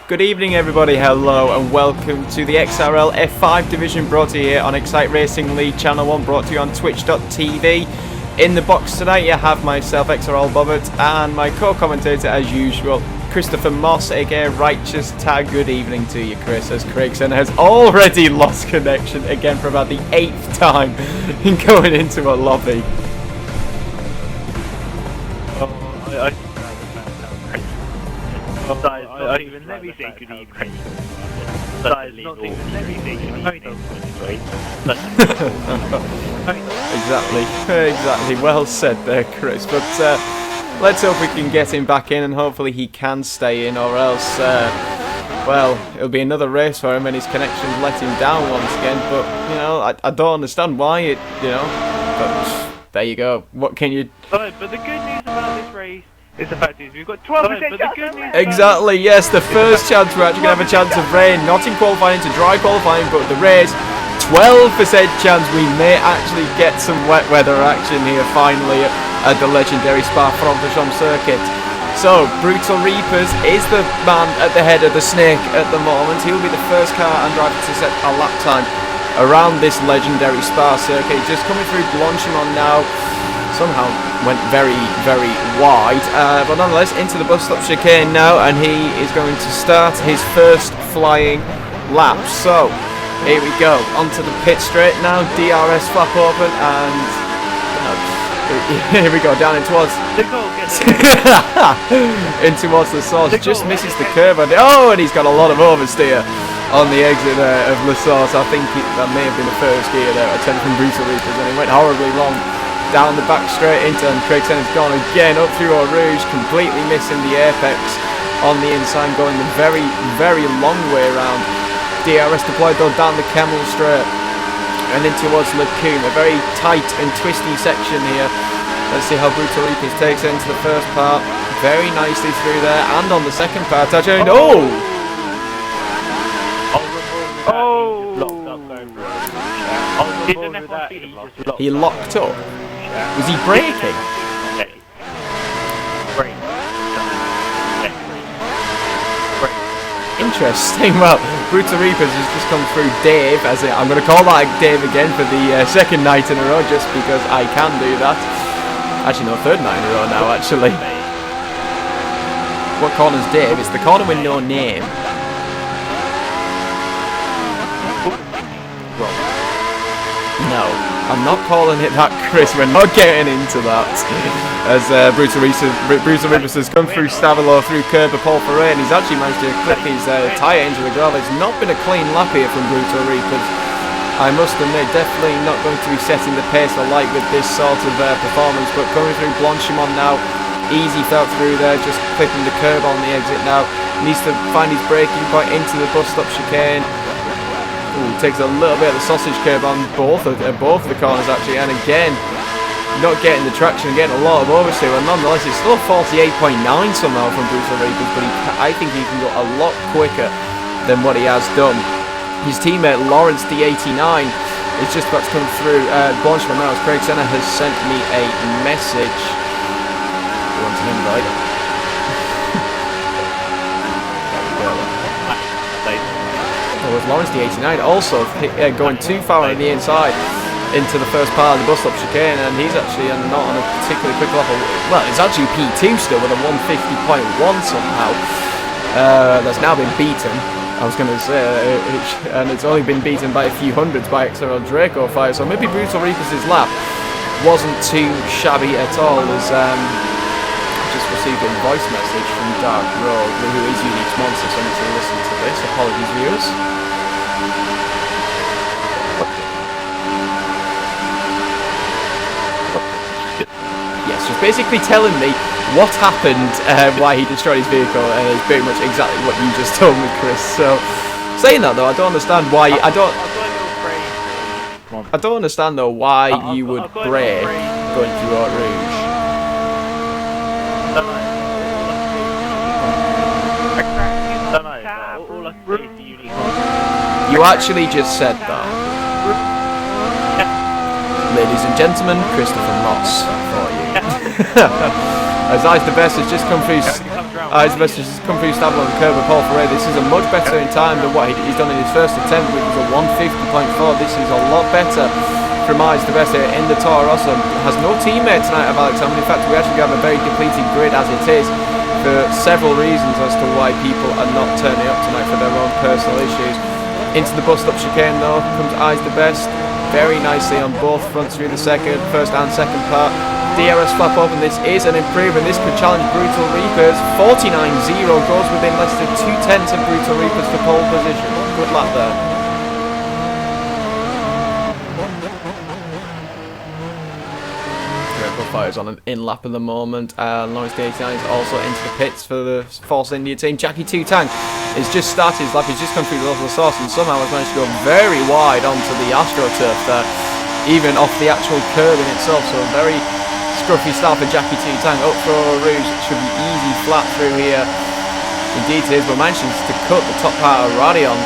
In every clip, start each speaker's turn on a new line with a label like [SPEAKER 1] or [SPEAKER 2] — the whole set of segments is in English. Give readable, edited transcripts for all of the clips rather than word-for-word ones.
[SPEAKER 1] Good evening everybody, hello and welcome to the XRL F5 division brought to you here on Excite Racing League Channel 1, brought to you on twitch.tv. In the box tonight you have myself, XRL Bobbert, and my co-commentator as usual, Christopher Moss, aka Righteous Tag. Good evening to you, Chris, as Craigson has already lost connection again for about the 8th time in going into a lobby.
[SPEAKER 2] Let me say good evening.
[SPEAKER 1] Exactly. Well said there, Chris. But let's hope we can get him back in, and hopefully he can stay in, or else, well, it'll be another race for him, and his connections let him down once again. But you know, I don't understand why it, you know. But there you go. What can you?
[SPEAKER 2] But the good news about this race is the fact is we've got 12% chance.
[SPEAKER 1] Exactly, yes, the first chance we're actually going to have a chance of rain, not in qualifying, to dry qualifying, but the race, 12% chance we may actually get some wet weather action here finally at the legendary Spa-Francorchamps circuit. So, Brutal Reapers is the man at the head of the snake at the moment. He'll be the first car and driver to set a lap time around this legendary Spa circuit. Just coming through Blanchimont now. Somehow went very, very wide, but nonetheless into the bus stop chicane now, and he is going to start his first flying lap. So here we go, onto the pit straight now, DRS flap open, and here we go, down in towards in towards the source, just misses the curve, and and he's got a lot of oversteer on the exit of La Source. I think that may have been the first gear there, attempt from Brutal Reapers, and he went horribly wrong. Down the back straight into, and Craigson has gone again up through Eau Rouge, completely missing the apex on the inside, going the very, very long way around. DRS deployed though down the Camel Straight and in towards Lacoon, a very tight and twisty section here. Let's see how Brutal Reapers takes it into the first part, very nicely through there, and on the second part, actually, he locked up. Was he braking? Interesting. Well, Brutal Reapers has just come through Dave, as I'm going to call that Dave again for the second night in a row, just because I can do that. Actually, no, third night in a row now, actually. What corner's Dave? It's the corner with no name. No, I'm not calling it that, Chris. We're not getting into that. As Brutal Reapers has come through Stavilo, through Kerber, Paul Ferrer, and he's actually managed to clip his tyre into the gravel. It's not been a clean lap here from Brutal Reapers, I must admit. Definitely not going to be setting the pace I like with this sort of performance. But coming through Blanchimont now, easy felt through there, just clipping the curb on the exit now. Needs to find his braking point into the bus stop chicane. Takes a little bit of the sausage curve on both of the corners actually, and again not getting the traction, getting a lot of oversteer, and nonetheless it's still 48.9 somehow from Brutal Reapers, but I think he can go a lot quicker than what he has done. His teammate Lawrence D89 is just about to come through Blanchimont now, as Craig Senna has sent me a message. You want an invite? With Lawrence D89 also going too far on the inside into the first part of the bus stop chicane, and he's actually not on a particularly quick level. Well, it's actually P2 still with a 150.1 somehow. That's now been beaten, I was going to say, and it's only been beaten by a few hundreds by XRL Draco 5, so maybe Brutal Reapers' lap wasn't too shabby at all. As just received a voice message from Dark Road, who is Unique's Monster, so I need to listen to this. Apologies, viewers. Yes, just basically telling me what happened, why he destroyed his vehicle, and it's pretty much exactly what you just told me, Chris. So, saying that though, I don't understand why. I don't understand though why you would brake going through Eau Rouge. You actually just said that. Ladies and gentlemen, Christopher Moss for you. As Ice the Best has just come through Eyes the best has come through Stablo and curb with Paul Ferrer. This is a much better in time than what he's done in his first attempt, which was a 150.4. This is a lot better from Eyes the best in the Toro Rosso. Has no teammate tonight of Alex Hamilton. In fact, we actually have a very depleted grid as it is, for several reasons as to why people are not turning up tonight for their own personal issues. Into the bus stop chicane though comes Eyes the best, very nicely on both fronts through the first and second part. DRS flap open, this is an improvement, this could challenge Brutal Reapers. 49.0 goes within less than 2/10 of Brutal Reapers for pole position. Good luck there. Fire's on an in lap at the moment. Lawrence D89 is also into the pits for the Force India team. Jackie Two-Tang has just started his lap, he's just come through the local source and somehow has managed to go very wide onto the AstroTurf there, even off the actual curb in itself, so a very scruffy start for Jackie Two-Tang. Up for Rouge, should be easy flat through here. Indeed it is, but manages to cut the top part of Radion.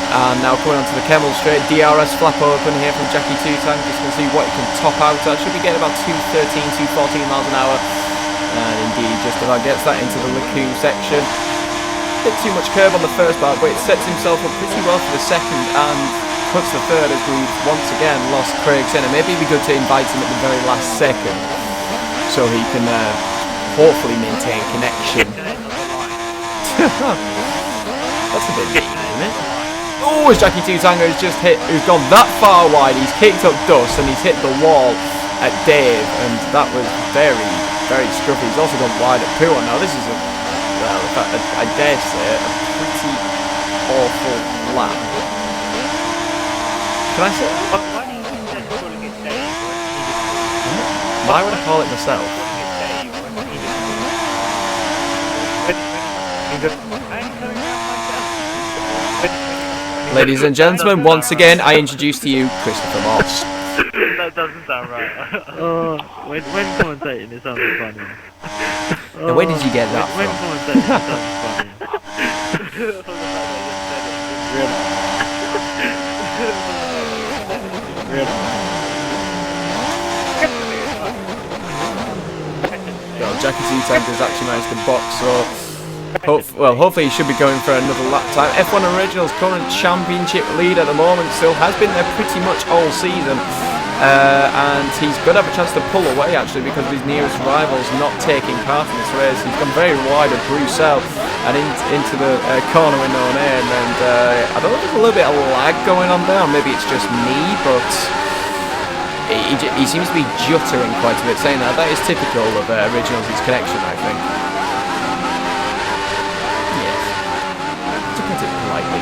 [SPEAKER 1] And now coming onto the Kemmel straight, DRS flap open here from Jackie Two-Tang. Just going to see what he can top out at. Should be getting about 213, 214 miles an hour. And indeed, just about gets that into the Lacoon section. Bit too much curve on the first part, but it sets himself up pretty well for the second and cuts the third as we've once again lost Craig Senna. Maybe it'd be good to invite him at the very last second so he can hopefully maintain connection. That's a bit mean, isn't it? Oh, as Jackie Two-Tang has just who's gone that far wide, he's kicked up dust and he's hit the wall at Dave, and that was very, very scruffy. He's also gone wide at Pooh. Now this is well, in fact, I dare say, a pretty awful lap. Can I say that? Why would I call it myself? Ladies and gentlemen, once again, I introduce to you Christopher Moss.
[SPEAKER 2] That doesn't sound right.
[SPEAKER 3] Oh, when commentating it sounds funny.
[SPEAKER 1] Now, where did you get that
[SPEAKER 3] when
[SPEAKER 1] from?
[SPEAKER 3] commentating it sounds funny.
[SPEAKER 1] Well, Jackie Two-Tang has actually managed to box, so hopefully he should be going for another lap time. F1 Originals current championship lead at the moment, still has been there pretty much all season, and he's going to have a chance to pull away actually because of his nearest rivals not taking part in this race. He's gone very wide of Bruxelles and into the corner with no name, and I don't know if there's a little bit of lag going on there, or maybe it's just me, but he seems to be juttering quite a bit. Saying that is typical of Originals' connection, I think. Politely.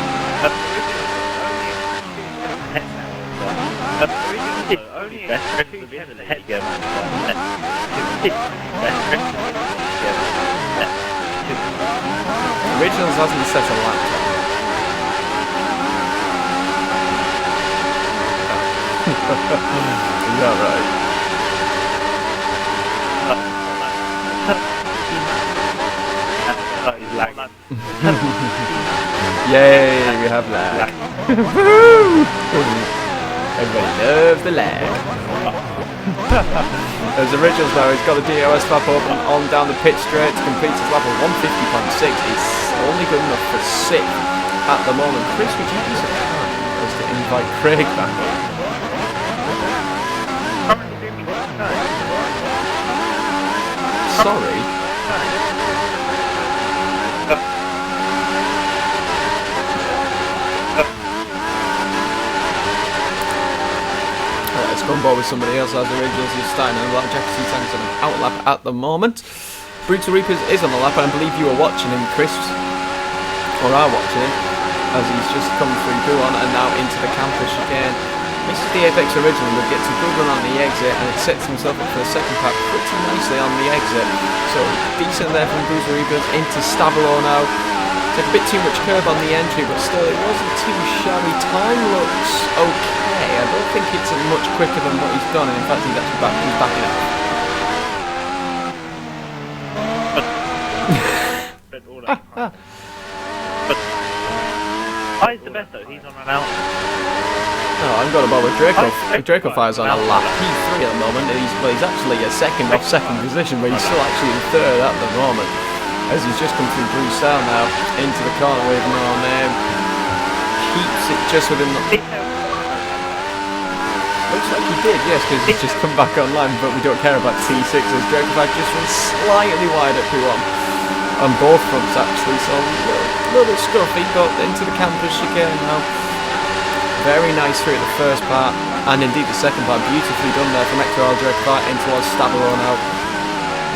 [SPEAKER 1] Originals hasn't set a lap time. Is that right? Yay, we have lag. Everybody loves the lag. There's Originals now, he's got the DOS flap open on down the pit straight to complete his lap of 150.6. It's only good enough for 6th at the moment. Chris, would you be so kind as to invite Craig back in? Sorry? Let's go on board with somebody else as Originals is starting on the lap. Jackie Two-Tang's on an out lap at the moment. Brutal Reapers is on the lap, and I believe you are watching him, Chris, or are watching him, as he's just come through Buon and now into the campus again. Misses the Apex Original, but gets a good run on the exit, and it sets himself up for the second pack pretty nicely on the exit. So decent there from Brutal Reapers into Stabilo now. Took a bit too much curve on the entry, but still it wasn't too shabby. Time looks okay. I don't think it's much quicker than what he's done, and in fact he's actually backing up.
[SPEAKER 2] Why is the best though? He's on run out.
[SPEAKER 1] No, I'm going to bother Draco. Draco Fire's on a lap P3 at the moment. He's actually a second off second position, but he's still actually in third at the moment. as he's just come through Bruxelles now into the corner with no name. Keeps it just within the... Looks like he did, yes, because he's just come back online, but we don't care about T6 as Dracovic just went slightly wide at P1 on both fronts actually, so a little bit scruffy, but into the campus chicane now. Very nice through the first part, and indeed the second part, beautifully done there from XRL Dracovic in towards Stavolo now.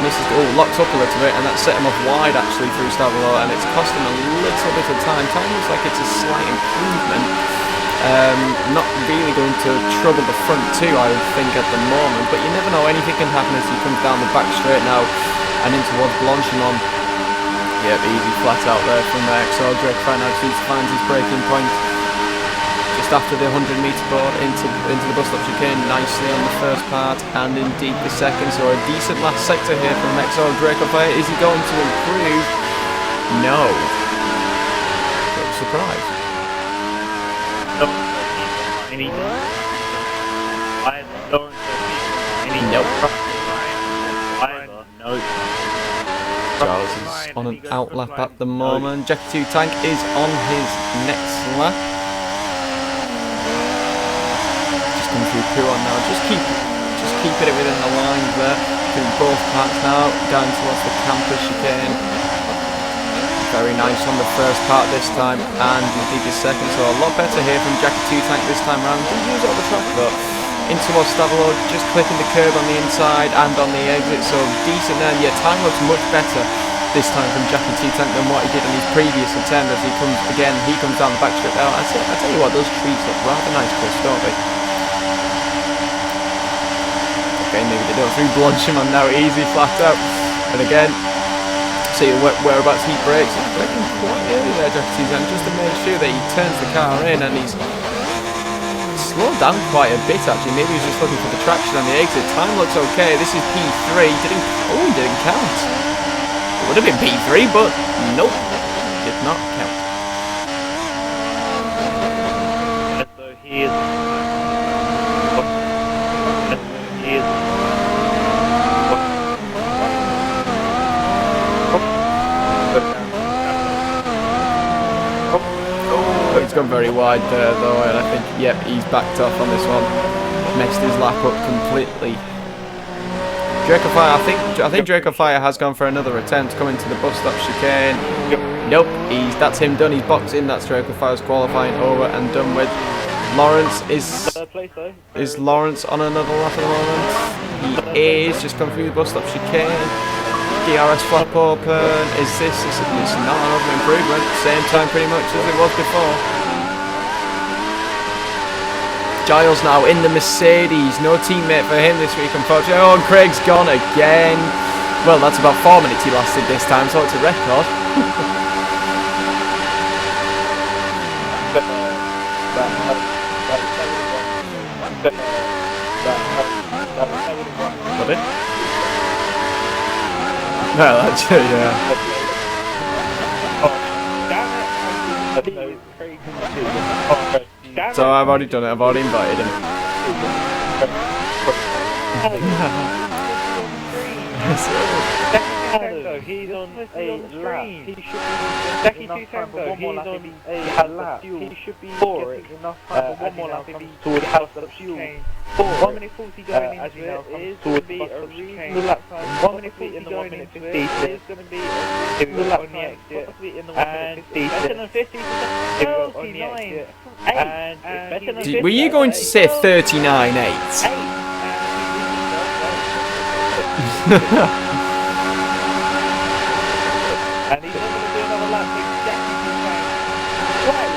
[SPEAKER 1] Misses, locks up a little bit, and that set him off wide actually through Stavolo, and it's cost him a little bit of time. Time looks like it's a slight improvement. Not really going to trouble the front two, I would think, at the moment, but you never know, anything can happen as he comes down the back straight now and in towards Blanchimont. Yep, easy flat out there from XRL Dracovic now finds his breaking point just after the 100-metre board into the bus stop chicane nicely on the first part and indeed the second, so a decent last sector here from XRL Dracovic. Is he going to improve? No. Bit of surprise. Charles is on an outlap at the moment. Jackie 2 Tank is on his next lap. Just coming through P1 now. Just keep it within the lines there. Through both parts now, down towards the campus chicane. Very nice on the first part this time, and indeed the second, so a lot better here from Jackie 2 Tank this time round. Didn't use all the track though. In towards Stavolo, just clipping the curb on the inside and on the exit, so decent there. Yeah, time looks much better this time from Jackie 2 Tank than what he did on his previous attempt as he comes down the back strip now. I tell you what, those trees look rather nice, Chris, don't they? Okay, maybe they don't through Blanchimont now, easy flat out. And again, see whereabouts he brakes. He's braking quite early there, Jackie 2 Tank, just to make sure that he turns the car in, and he's slowed down quite a bit actually. Maybe he's just looking for the traction on the exit. Time looks okay. This is P3. He didn't count. It would have been P3, but nope, did not count.
[SPEAKER 2] So he is.
[SPEAKER 1] He's gone very wide there though, and I think, yep, he's backed off on this one. Messed his lap up completely. Dracovic, I think Dracovic has gone for another attempt coming to the bus stop chicane. Nope, that's him done. He's boxed in. That's Dracovic's qualifying over and done with. Lawrence is Lawrence on another lap at the moment. He is just come through the bus stop chicane. DRS flap open. Is this? It's not another improvement. Same time pretty much as it was before. Giles now in the Mercedes. No teammate for him this week, unfortunately. Oh, and Craig's gone again. Well, that's about 4 minutes he lasted this time, so it's a record. Got it? Well, actually, yeah. So I've already done it, I've already invited him.
[SPEAKER 2] He's on a lap. He should be Jackie 2 Tank though. He's on a lap. He should be getting enough time for one more lap towards house of fuel. 1 minute 40 going into it is going to be a reasonable lap time. 1 minute 40 going into it is going to be a reasonable lap time. Possibly in the 1 minute 50. Better than 50. 39. And
[SPEAKER 1] were you going to say 39.8?
[SPEAKER 2] And he's not going to do another lap exactly.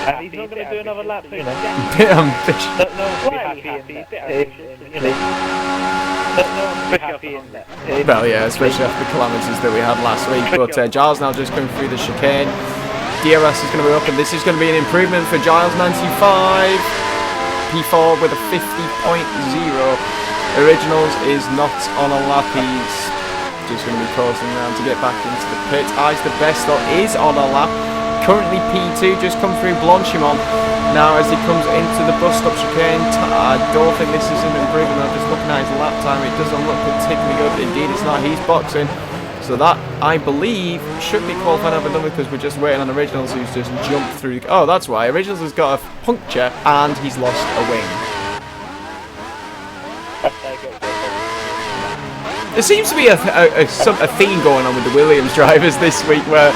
[SPEAKER 2] And he's not going to do another lap exactly.
[SPEAKER 1] Bit ambitious. Well, yeah, especially after the calamities that we had last week. But Giles now just going through the chicane. DRS is going to be up, and this is going to be an improvement for Giles 95. P4 with a 50.0. Originals is not on a lap. He's just going to be coasting around to get back into the pit. Ice the best though is on a lap. Currently P2, just come through Blanchimont now as he comes into the bus stop chicane. I don't think this is an improvement. I'm just looking at his lap time. It doesn't look particularly good, but indeed it's not. He's boxing. So that, I believe, should be qualifying over done because we're just waiting on Originals who's just jumped through. Oh, that's why. Originals has got a puncture and he's lost a wing. There seems to be a theme going on with the Williams drivers this week where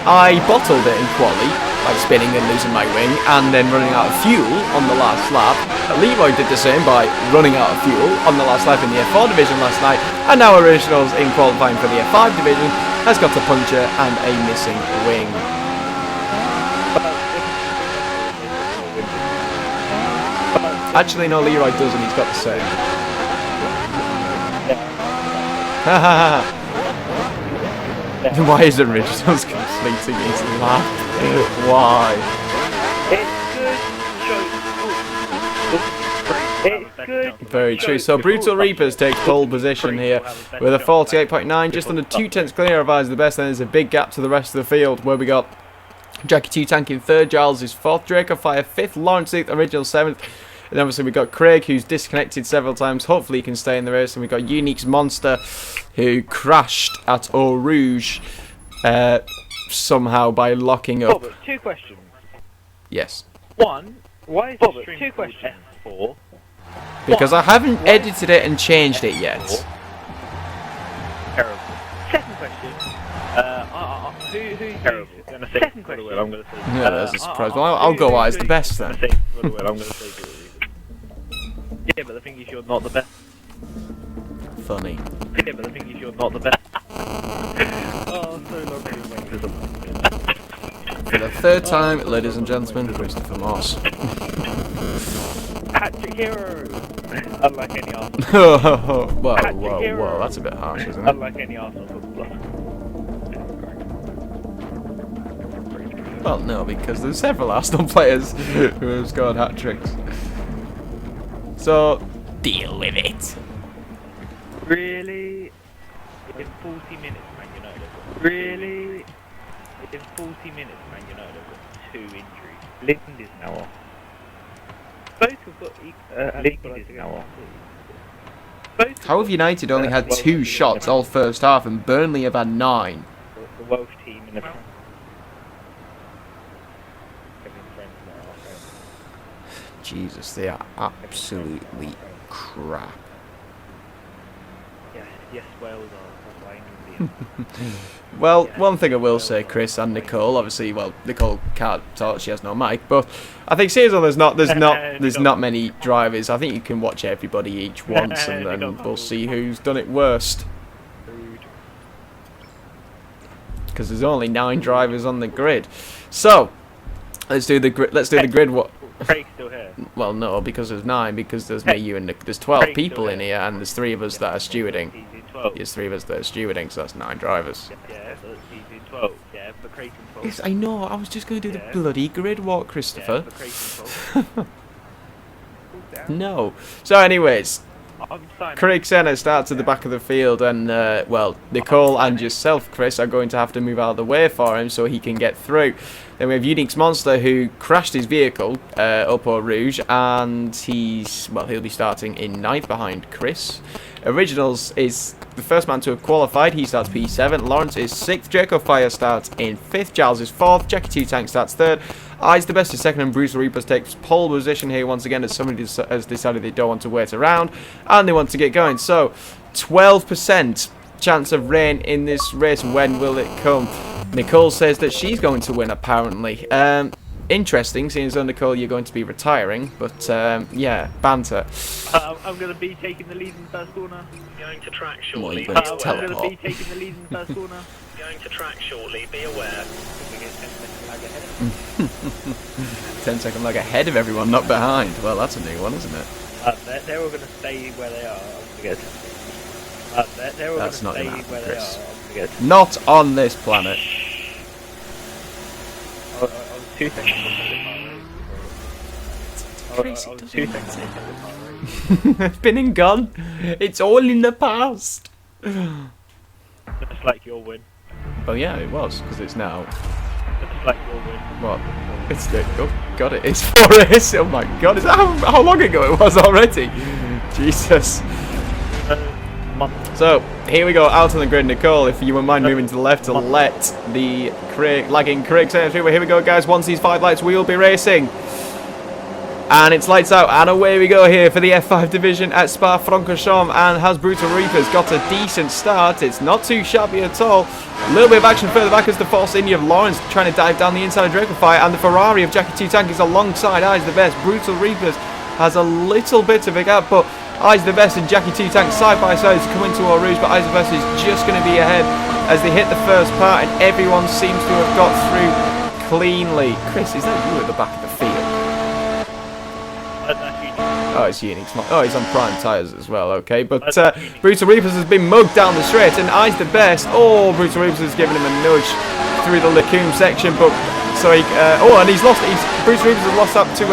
[SPEAKER 1] I bottled it in quali by spinning and losing my wing and then running out of fuel on the last lap. Leroy did the same by running out of fuel on the last lap in the F4 division last night, and now Originals in qualifying for the F5 division has got a puncture and a missing wing. Actually no, Leroy doesn't, he's got the same. Why is Originals completing his lap? Why?
[SPEAKER 2] It's good.
[SPEAKER 1] Very true. So Brutal Reapers takes pole position here with a 48.9, just under 2/10 clear of eyes the best. Then there's a big gap to the rest of the field where we got Jackie 2 Tank in 3rd, Giles is 4th, Draco Fire 5th, Lawrence 6th, Original 7th. And obviously we've got Craig, who's disconnected several times. Hopefully he can stay in the race. And we've got Unique's Monster, who crashed at Eau Rouge somehow by locking up.
[SPEAKER 2] Bob, 2 questions.
[SPEAKER 1] Yes.
[SPEAKER 2] 1, why is the stream 2 questions? F4?
[SPEAKER 1] Because I haven't edited it and changed it yet.
[SPEAKER 2] Terrible. 2nd question. Who's terrible? Second question. I'm going to say.
[SPEAKER 1] Yeah, there's a surprise. Well, I'll go I's the best then.
[SPEAKER 2] I'm going to say. Yeah, but the thing is, you're not the best.
[SPEAKER 1] Funny.
[SPEAKER 2] Yeah, but the thing is, you're not the best. Oh, so long to wait for something.
[SPEAKER 1] For the 3rd time, ladies and gentlemen, Christopher Moss.
[SPEAKER 2] Hat-trick hero! Unlike any Arsenal.
[SPEAKER 1] Whoa, that's a bit harsh, isn't it?
[SPEAKER 2] Unlike any Arsenal footballer.
[SPEAKER 1] Well, no, because there's several Arsenal players who have scored hat-tricks. So, deal with it.
[SPEAKER 2] Really? In 40 minutes, man, you know they've got... Really? In 40 minutes, man, you know they've got 2 injuries. Lind is now off. Both have got... Lind is now off.
[SPEAKER 1] How have United only had 2 shots all first half and Burnley have had 9?
[SPEAKER 2] The Welsh team in the...
[SPEAKER 1] Jesus, they are absolutely crap.
[SPEAKER 2] Yes, Wales are playing India.
[SPEAKER 1] Well, one thing I will say, Chris and Nicole, obviously, well, Nicole can't talk, she has no mic, but I think seriously, there's not many drivers. I think you can watch everybody each once, and then we'll see who's done it worst. Because there's only 9 drivers on the grid. So, let's do the grid. Let's do the grid. What?
[SPEAKER 2] Craig's still here.
[SPEAKER 1] Well, no, because there's 9. Because there's me, you, and Nick. There's 12 people in here, and there's 3 of us that are stewarding. There's 3 of us that are stewarding, so that's 9 drivers.
[SPEAKER 2] Yeah, so it's easy 12. Yeah, for Craig's 12.
[SPEAKER 1] Yes, I know. I was just going to do the bloody grid walk, Christopher.
[SPEAKER 2] Yeah, for Craig's 12.
[SPEAKER 1] No. So, anyways,
[SPEAKER 2] I'm signing.
[SPEAKER 1] Craig Senna starts at the back of the field, and well, Nicole and yourself, Chris, are going to have to move out of the way for him so he can get through. Then we have Unique's Monster, who crashed his vehicle up Eau Rouge, and he'll be starting in 9th behind Chris. Originals is the first man to have qualified. He starts P7. Lawrence is 6th. Draco Fire starts in 5th. Giles is 4th. Jackie 2 Tank starts 3rd. I's the best is 2nd, and Bruce Reapers takes pole position here once again as somebody has decided they don't want to wait around and they want to get going. So, 12% chance of rain in this race. When will it come? Nicole says that she's going to win, apparently. Interesting, seeing as though, Nicole, you're going to be retiring, but yeah, banter.
[SPEAKER 2] I'm going to be taking the lead in the first corner.
[SPEAKER 4] Going to track shortly.
[SPEAKER 1] Well,
[SPEAKER 2] I'm going to be taking the lead in the first corner.
[SPEAKER 4] Going to track shortly. Be aware.
[SPEAKER 1] 10-second lag ahead of everyone, not behind. Well, that's a new one, isn't it?
[SPEAKER 2] They're all going to stay where they are. I'm going to get. They're all going to
[SPEAKER 1] That's not
[SPEAKER 2] stay
[SPEAKER 1] gonna happen,
[SPEAKER 2] where
[SPEAKER 1] Chris.
[SPEAKER 2] they are. I'm going to get.
[SPEAKER 1] Not on this planet.
[SPEAKER 2] I was 2 seconds ahead of
[SPEAKER 1] Chris,
[SPEAKER 2] I
[SPEAKER 1] it
[SPEAKER 2] was
[SPEAKER 1] doesn't
[SPEAKER 2] 2 seconds ahead of
[SPEAKER 1] It's been and gone. It's all in the past.
[SPEAKER 2] Just like your win.
[SPEAKER 1] Well, yeah, it was, because it's now.
[SPEAKER 2] Just like your win.
[SPEAKER 1] What? It's the, oh, God, it is 4S. Oh my God, is that how long ago it was already? Jesus.
[SPEAKER 2] Month.
[SPEAKER 1] So, here we go, out on the grid. Nicole, if you wouldn't mind moving to the left to let the lagging Craig Senna through. Here we go, guys. Once these 5 lights, we will be racing. And it's lights out, and away we go here for the F5 division at Spa-Francorchamps. And has Brutal Reapers got a decent start? It's not too shabby at all. A little bit of action further back as the Force India of Lawrence trying to dive down the inside of Draco Fire, and the Ferrari of Jackie 2 Tank is alongside Eyes the Best. Brutal Reapers has a little bit of a gap, but Eyes the Best and Jackie 2 Tank side by side coming to Eau Rouge, but Eyes the Best is just going to be ahead as they hit the first part, and everyone seems to have got through cleanly. Chris, is that you at the back of the field? Oh, it's Unix. Oh, he's on prime tyres as well, okay. But Brutal Reapers has been mugged down the straight, and Eyes the Best. Oh, Brutal Reapers has given him a nudge through the Lacoum section, but so he. And he's lost. Brutal Reapers has lost up to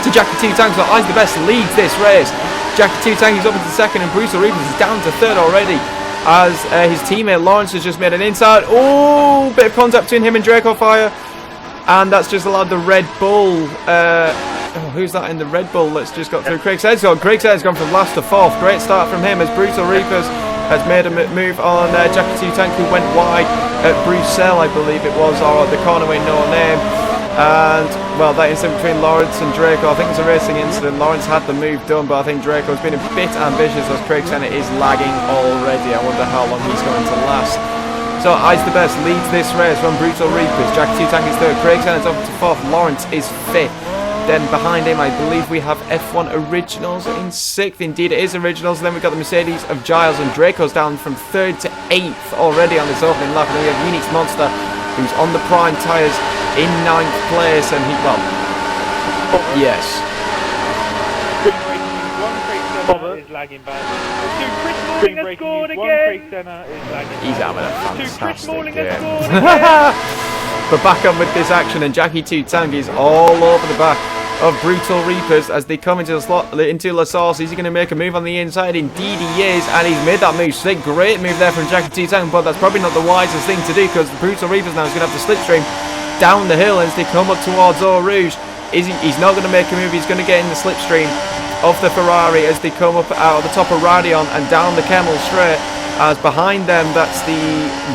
[SPEAKER 1] Jackie 2 Tank, so Eyes the Best leads this race. Jackie 2 Tank is up into second, and Brutal Reapers is down to third already, as his teammate Lawrence has just made an inside. Oh, bit of contact between him and Draco Fire, and that's just allowed the Red Bull. Who's that in the Red Bull that's just got through? Craig's Head's gone. Craig's Head's gone from last to fourth. Great start from him as Brutal Reapers has made a move on Jackie 2 Tank, who went wide at Bruxelles, I believe it was, or the cornerway, no name. And, well, that incident between Lawrence and Draco, I think it's a racing incident. Lawrence had the move done, but I think Draco's been a bit ambitious as Craig Senna is lagging already. I wonder how long he's going to last. So, Eyes the Best leads this race from Brutal Reapers. Jackie 2 Tank is third. Craig Senna's up to fourth. Lawrence is fifth. Then behind him, I believe we have F1 Originals in sixth. Indeed, it is Originals. Then we've got the Mercedes of Giles, and Draco's down from third to eighth already on this opening lap. And then we have Unix Monster, who's on the prime tyres in ninth place. And he, well, yes.
[SPEAKER 2] Is lagging back. Chris Morling has scored again.
[SPEAKER 1] He's having a fantastic
[SPEAKER 2] Chris Morling has
[SPEAKER 1] game.
[SPEAKER 2] scored again.
[SPEAKER 1] But back on with this action, and Jackie 2 Tank is all over the back of Brutal Reapers as they come into the slot, into La Source. Is he going to make a move on the inside? Indeed he is, and he's made that move. Sick, great move there from Jackie 2 Tank, but that's probably not the wisest thing to do, because Brutal Reapers now is going to have to slipstream down the hill as they come up towards Eau Rouge. He's not going to make a move. He's going to get in the slipstream of the Ferrari as they come up out of the top of Radion and down the Camel straight. As behind them, that's the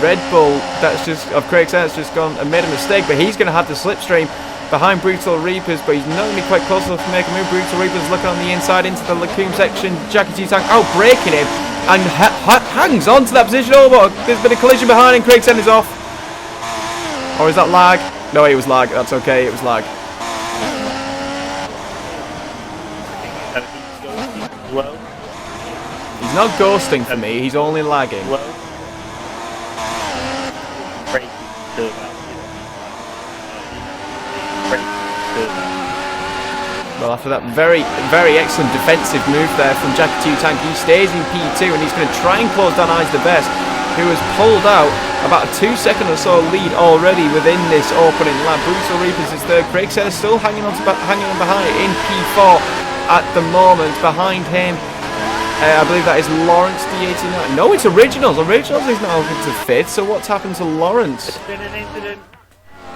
[SPEAKER 1] Red Bull that's just of Craig Senna's just gone and made a mistake, but he's going to have the slipstream behind Brutal Reapers, but he's not going to be quite close enough to make a move. Brutal Reapers looking on the inside into the Lacoum section. Jackie 2 Tank out breaking him and hangs on to that position. Oh, but there's been a collision behind him. Craig Senna's off. Or is that lag? No, it was lag. That's okay. It was lag.
[SPEAKER 2] Well,
[SPEAKER 1] he's not ghosting for me. He's only lagging.
[SPEAKER 2] Well,
[SPEAKER 1] Well, after that very, very excellent defensive move there from Jackie 2 Tank, he stays in P2 and he's going to try and close down Eyes the Best, who has pulled out about a 2 second or so lead already within this opening lap. Brutal Reapers is third. Craig Senna still hanging on behind in P4 at the moment. Behind him, I believe that is Lawrence D89. No, it's Originals. Originals is now into fifth. So what's happened to Lawrence?
[SPEAKER 2] There's been an incident.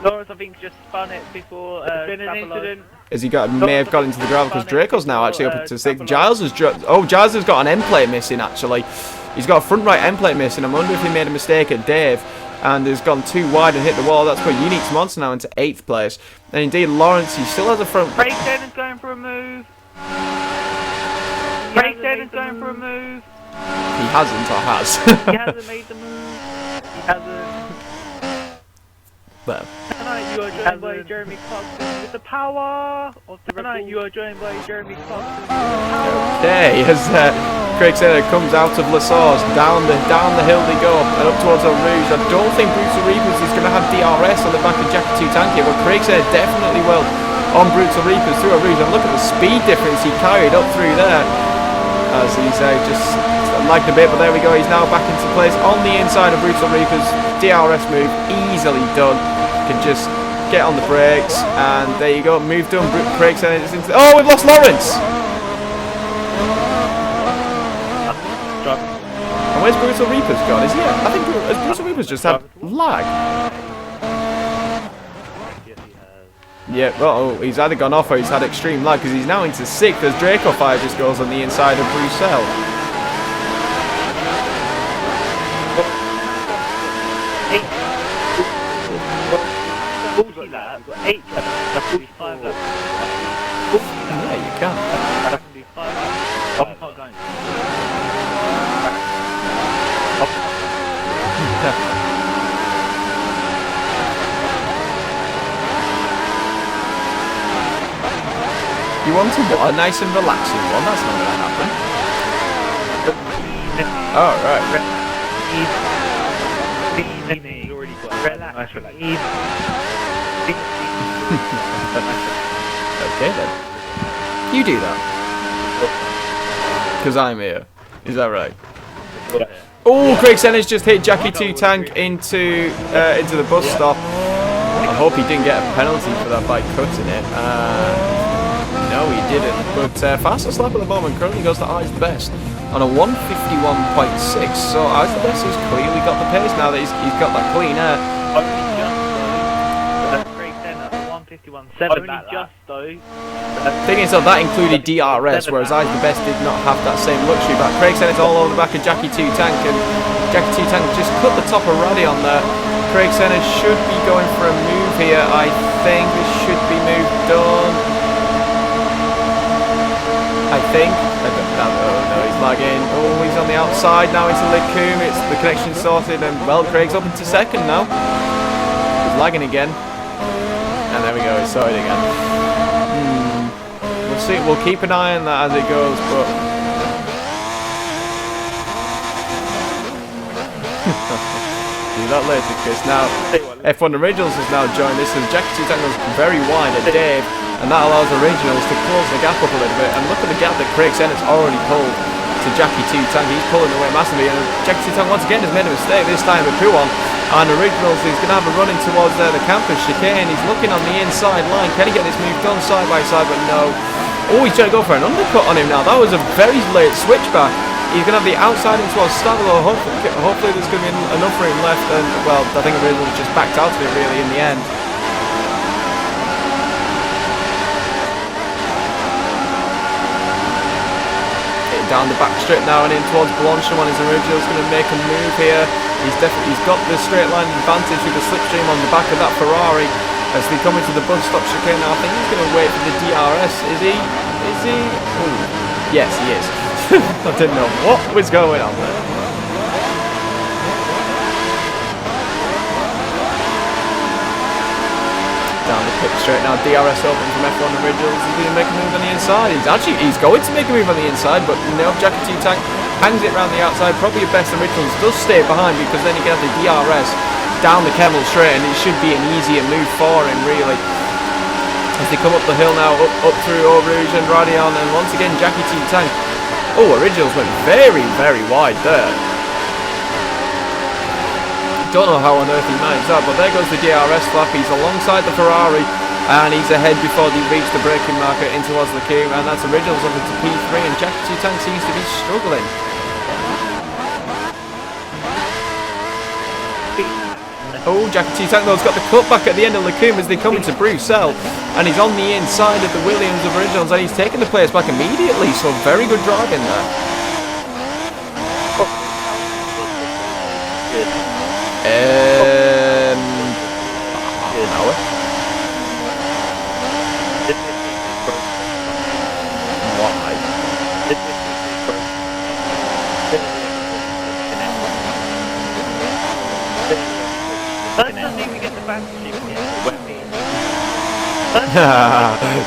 [SPEAKER 2] Lawrence, I think, just spun it before. There's been an incident.
[SPEAKER 1] Has he may have got into the gravel because Draco's now actually up to sixth. Giles has Giles has got an end plate missing actually. He's got a front right end plate missing. I wonder if he made a mistake at Dave and has gone too wide and hit the wall. That's put Unix Monster now into 8th place. And indeed, Lawrence, he still has a front.
[SPEAKER 2] Craig Senna's going for a move. Craig Senna's going for a move.
[SPEAKER 1] He hasn't or has?
[SPEAKER 2] He hasn't made the move. He hasn't.
[SPEAKER 1] Well.
[SPEAKER 2] Tonight you are joined by Jeremy Clarkson with the power of the Tonight you are joined by Jeremy Clarkson with the power.
[SPEAKER 1] Okay, as Craig Senna comes out of La Source, down the hill they go and up towards Eau Rouge. I don't think Brutal Reapers is going to have DRS on the back of Jackie 2 Tank here, but Craig Senna definitely will on Brutal Reapers through Eau Rouge. And look at the speed difference he carried up through there as he's just lagged a bit, but there we go. He's now back into place on the inside of Brutal Reapers. DRS move easily done. Can just get on the brakes, and there you go. Move done. Craig Senna is into. Oh, we've lost Lawrence. And where's Brutal Reapers gone? Is he? I think has Brutal Reapers just had lag. Yeah. Well, he's either gone off or he's had extreme lag because he's now into 6th as Draco Fire just goes on the inside of Bruxelles.
[SPEAKER 2] 40 laps, 8 laps, that's 45 laps.
[SPEAKER 1] Yeah, you can.
[SPEAKER 2] I can do 5 laps. I'm not going.
[SPEAKER 1] You want a nice and relaxing one? That's not going to happen. Oh, right.
[SPEAKER 2] He's already got nice relax.
[SPEAKER 1] Okay then. You do that. Because I'm here. Is that right? Oh, Craig Senna's just hit Jackie 2 Tank into the bus stop. I hope he didn't get a penalty for that by cutting it. No, he didn't. But fastest lap at the moment currently goes to Eyes the Best on a 151.6. So Eyes the Best has clearly got the pace now that he's got that clean air.
[SPEAKER 2] Craig Senna, 151.7. Only just though.
[SPEAKER 1] Thing is, though, that included DRS, whereas Eyes the Best did not have that same luxury. But Craig Senna's all over the back of Jackie 2 Tank, and Jackie 2 Tank just cut the top of Roddy on there. Craig Senna should be going for a move here. I think this should be moved done. I think. No, he's lagging. Oh, he's on the outside now into Licum. It's the connection sorted, and well, Craig's up into second now. He's lagging again, and there we go. It's sorted again. We'll see. We'll keep an eye on that as it goes, but. Do that later, Chris. Now, F1 Originals has now joined this, and Jackie 2 Tank goes very wide at Dave, and that allows Originals to close the gap up a little bit. And look at the gap that Craig Senna's already pulled to Jackie 2 Tank. He's pulling away massively, and Jackie 2 Tank once again has made a mistake, this time with Puon. And Originals is going to have a run in towards the campus chicane. He's looking on the inside line. Can he get this move done side by side? But no. Oh, he's trying to go for an undercut on him now. That was a very late switchback. He's going to have the outside in towards Stavilo. Hopefully there's going to be enough room left. And, well, I think Originals just backed out of it, really, in the end. Down the back straight now and in towards Blanchard when his Original's going to make a move here. He's got the straight line advantage with the slipstream on the back of that Ferrari as they come into the bus stop chicane now. I think he's going to wait for the DRS. Is he? Ooh. Yes, he is. I didn't know what was going on there. Down the pit straight now, DRS open from F1 Originals. He's going to make a move on the inside. He's going to make a move on the inside, but no, Jackie 2 Tank hangs it around the outside. Probably a best Originals does stay behind because then you can have the DRS down the Kemmel straight, and it should be an easier move for him, really. As they come up the hill now, up through Eau Rouge and Radion, and once again Jackie 2 Tank. Oh, Originals went very, very wide there. Don't know how on earth he managed that, but there goes the DRS flap. He's alongside the Ferrari, and he's ahead before they reach the braking marker in towards the queue, and that's Originals up into P3, and Jackie 2 Tank seems to be struggling. Oh, Jackie 2 Tank though's got the cutback at the end of Lecumbe as they come into Bruxelles, and he's on the inside of the Williams of Originals, and he's taking the place back immediately, so very good driving there.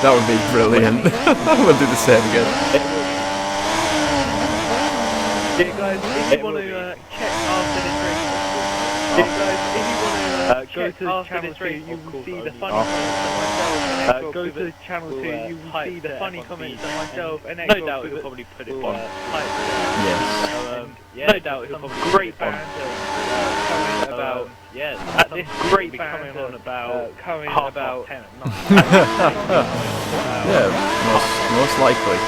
[SPEAKER 1] That would be brilliant. We'll do the same again.
[SPEAKER 2] Yeah, guys, if you want to check after this race, go to channel 2, you will see the funny comments on myself. Go to channel 2, you will see the funny comments on myself. And no doubt he'll probably put it on.
[SPEAKER 1] Yes.
[SPEAKER 2] No doubt he'll probably great banter about. Yes, at this great banter on about coming about 10 at night.
[SPEAKER 1] Yeah, most likely.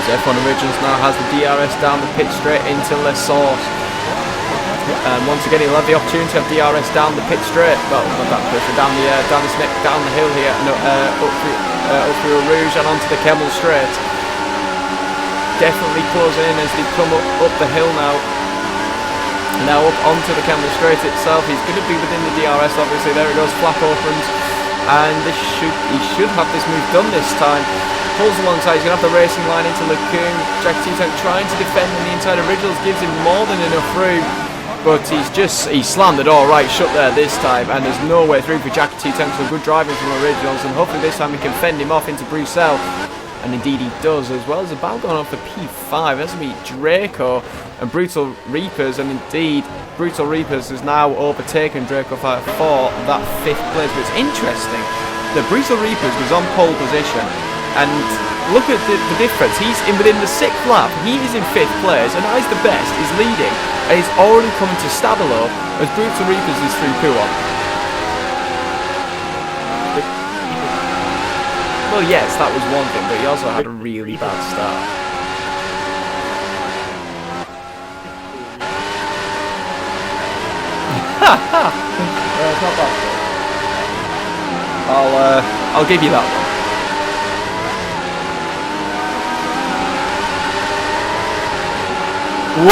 [SPEAKER 1] F1 Originals now has the DRS down the pit straight into Les Sources. And once again he'll have the opportunity to have DRS down the pit straight. Well, not that pressure, down the hill here, no, up through Eau Rouge and onto the Kemmel straight. Definitely closing in as they come up the hill now. Now up onto the camera straight itself. He's going to be within the DRS, obviously. There it goes, flap opens. And he should have this move done this time. Pulls alongside, he's going to have the racing line into Lacoon. Jackie T-Tank trying to defend on the inside. Originals gives him more than enough room. But he slammed the door right shut there this time. And there's no way through for Jackie T-Tank. So good driving from Originals. And hopefully this time he can fend him off into Bruxelles. And indeed he does, as well as a battle going on for P5. That's going to be Draco and Brutal Reapers. And indeed, Brutal Reapers has now overtaken Draco for that 5th place. But it's interesting that Brutal Reapers was on pole position. And look at the difference. He's within the 6th lap. He is in 5th place. And I's the best is leading. And he's already coming to Stabilo as Brutal Reapers is through Puon. Well, yes, that was one thing, but he also had a really bad start. It's not bad. I'll give you that one.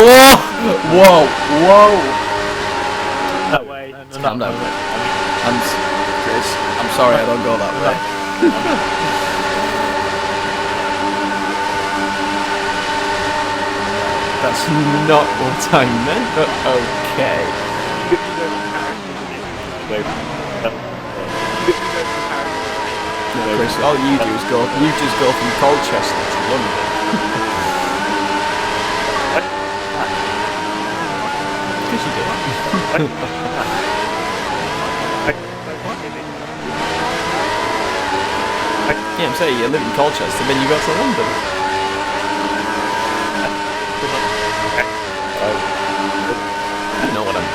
[SPEAKER 1] Whoa! Whoa! Whoa!
[SPEAKER 3] That way.
[SPEAKER 1] Calm down. Chris, I'm sorry I don't go that way. That's not what I meant, but okay. No, Chris, all you do is just go from Colchester to London. Because you did. Yeah, I'm saying you live in Colchester, then you go to London. You know what I mean.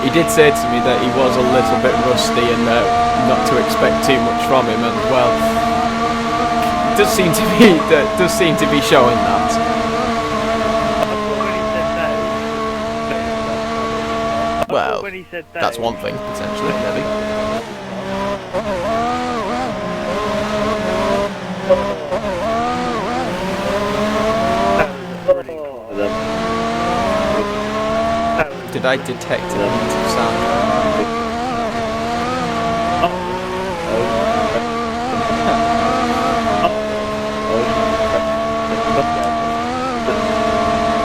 [SPEAKER 1] He did say to me that he was a little bit rusty and not to expect too much from him, and well, it does seem to be showing that. Well, that's one thing potentially, maybe. Did I detect an element of sound?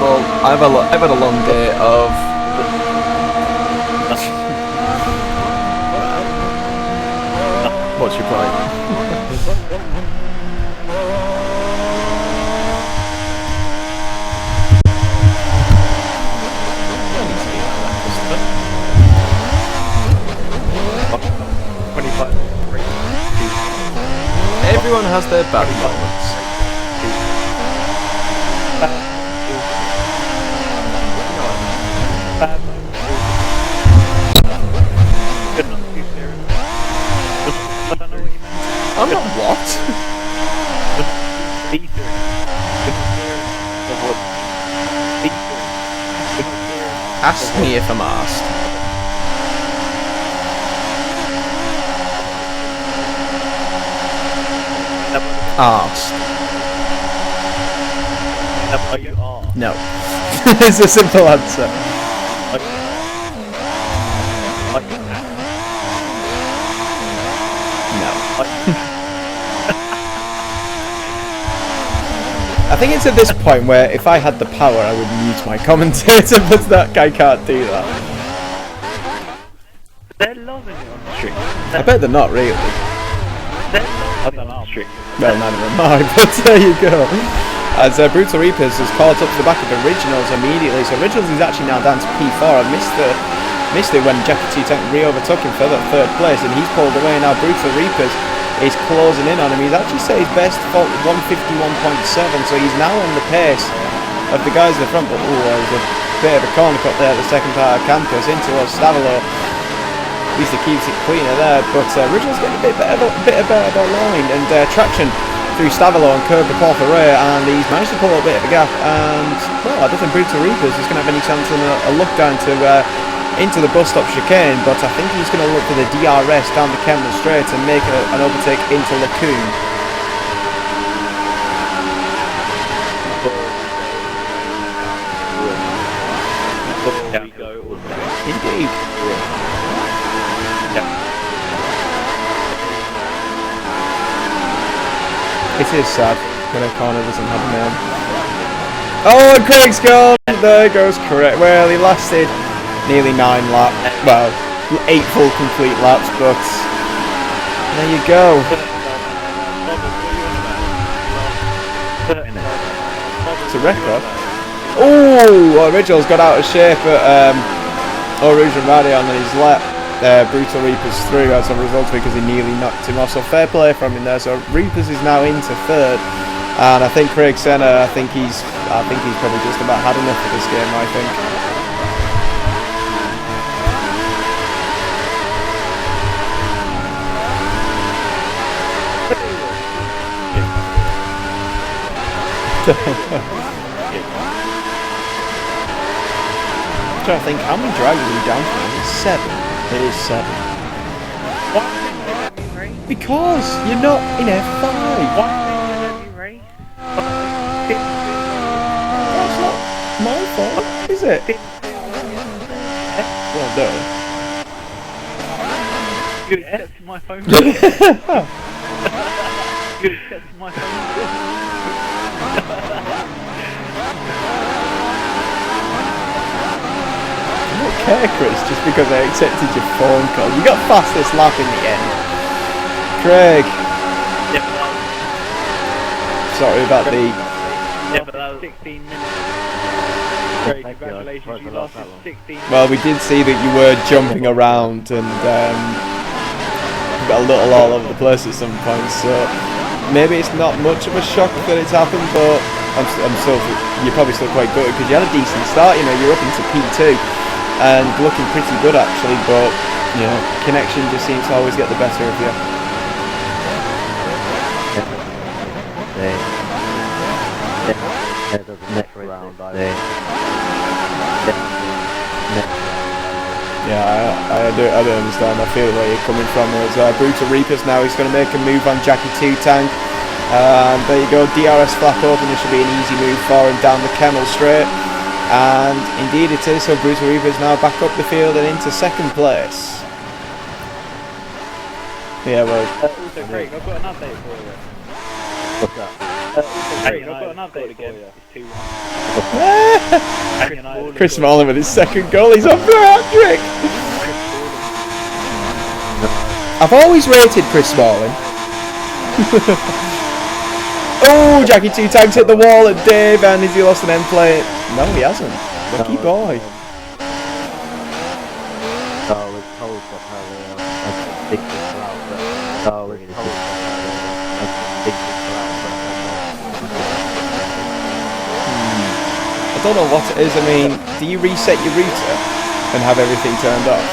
[SPEAKER 1] Well, I've had a long day of. What's your point? Everyone has their bad moments. I'm not what? Ask me if I'm asked. Asked. No. It's a simple answer. No. I think it's at this point where if I had the power I would mute my commentator, but that guy can't do that.
[SPEAKER 3] They're loving it on the stream.
[SPEAKER 1] I bet they're not really. Well, neither am I, but there you go. As Brutal Reapers has caught up to the back of Originals immediately, so Originals is actually now down to P4. I missed it when Jackie T-Tank re-overtook him for that 3rd place, and he's pulled away now. Brutal Reapers is closing in on him. He's actually set his best for 151.7, so he's now on the pace of the guys in the front. But there's a bit of a corner cut there at the second part of campus in towards Stavilo. At least he keeps it cleaner there, but Original's getting a bit better of a line, and Traction through Stavilo and curb the Paul Ferrer, and he's managed to pull a bit of a gap. And well, I don't think Brutal Reapers is going to have any chance on a look down to into the bus stop chicane, but I think he's going to look for the DRS down the Kemmel straight and make an overtake into Lacoon.
[SPEAKER 3] There we go.
[SPEAKER 1] Indeed. It is sad when O'Connor doesn't have a name. Oh, and Craig's gone! There goes Craig. Well, he lasted nearly 9 laps. Well, 8 full complete laps, but there you go. It's a record. Oh, Original's got out of shape at Rouge and Radion, and he's let Brutal Reapers through as a result because he nearly knocked him off. So fair play from him there. So Reapers is now into third, and I think Craig Senna, I think he's probably just about had enough of this game. I think. I'm trying to think how many drivers are we down to? It's 7. It is 7.
[SPEAKER 3] Why didn't you let me race?
[SPEAKER 1] Because you're not in F5.
[SPEAKER 3] Why didn't you let me race?
[SPEAKER 1] That's not my fault, is it? Well, no.
[SPEAKER 3] You accepted my phone. You accepted my phone.
[SPEAKER 1] Okay, Chris, just because I accepted your phone call. You got fastest lap in the end. Craig.
[SPEAKER 3] Yeah,
[SPEAKER 1] Sorry about the...
[SPEAKER 3] yeah, but that was 16 minutes. Great, congratulations, you lasted 16 minutes.
[SPEAKER 1] Well, we did see that you were jumping around and got a little all over the place at some points, so maybe it's not much of a shock that it's happened, but I'm still, you're probably still quite good because you had a decent start, you know, you're up into P2 and looking pretty good actually, but you know, connection just seems to always get the better of you. Yeah, I do understand. I feel where you're coming from. There's Brutal Reapers now. He's going to make a move on Jackie 2 Tank. There you go. DRS flap open. This should be an easy move for him down the Kemmel straight. And indeed it is. So Brutal Reapers now back up the field and into second place. Yeah, well.
[SPEAKER 3] Also, Craig, I've got an update for you.
[SPEAKER 5] What's that?
[SPEAKER 3] Craig, I've got an update for you. It's 2-1.
[SPEAKER 1] Chris Smalling with his second goal. He's on for a hat-trick. I've always rated Chris Smalling. Oh, Jackie 2 Tanks hit the wall at Dave, and has he lost an end plate? No, he hasn't. Lucky boy.
[SPEAKER 5] Oh, it's cold for her. Big cloud. Oh, it's cold for her. Big cloud.
[SPEAKER 1] I don't know what it is. I mean, do you reset your router and have everything turned off?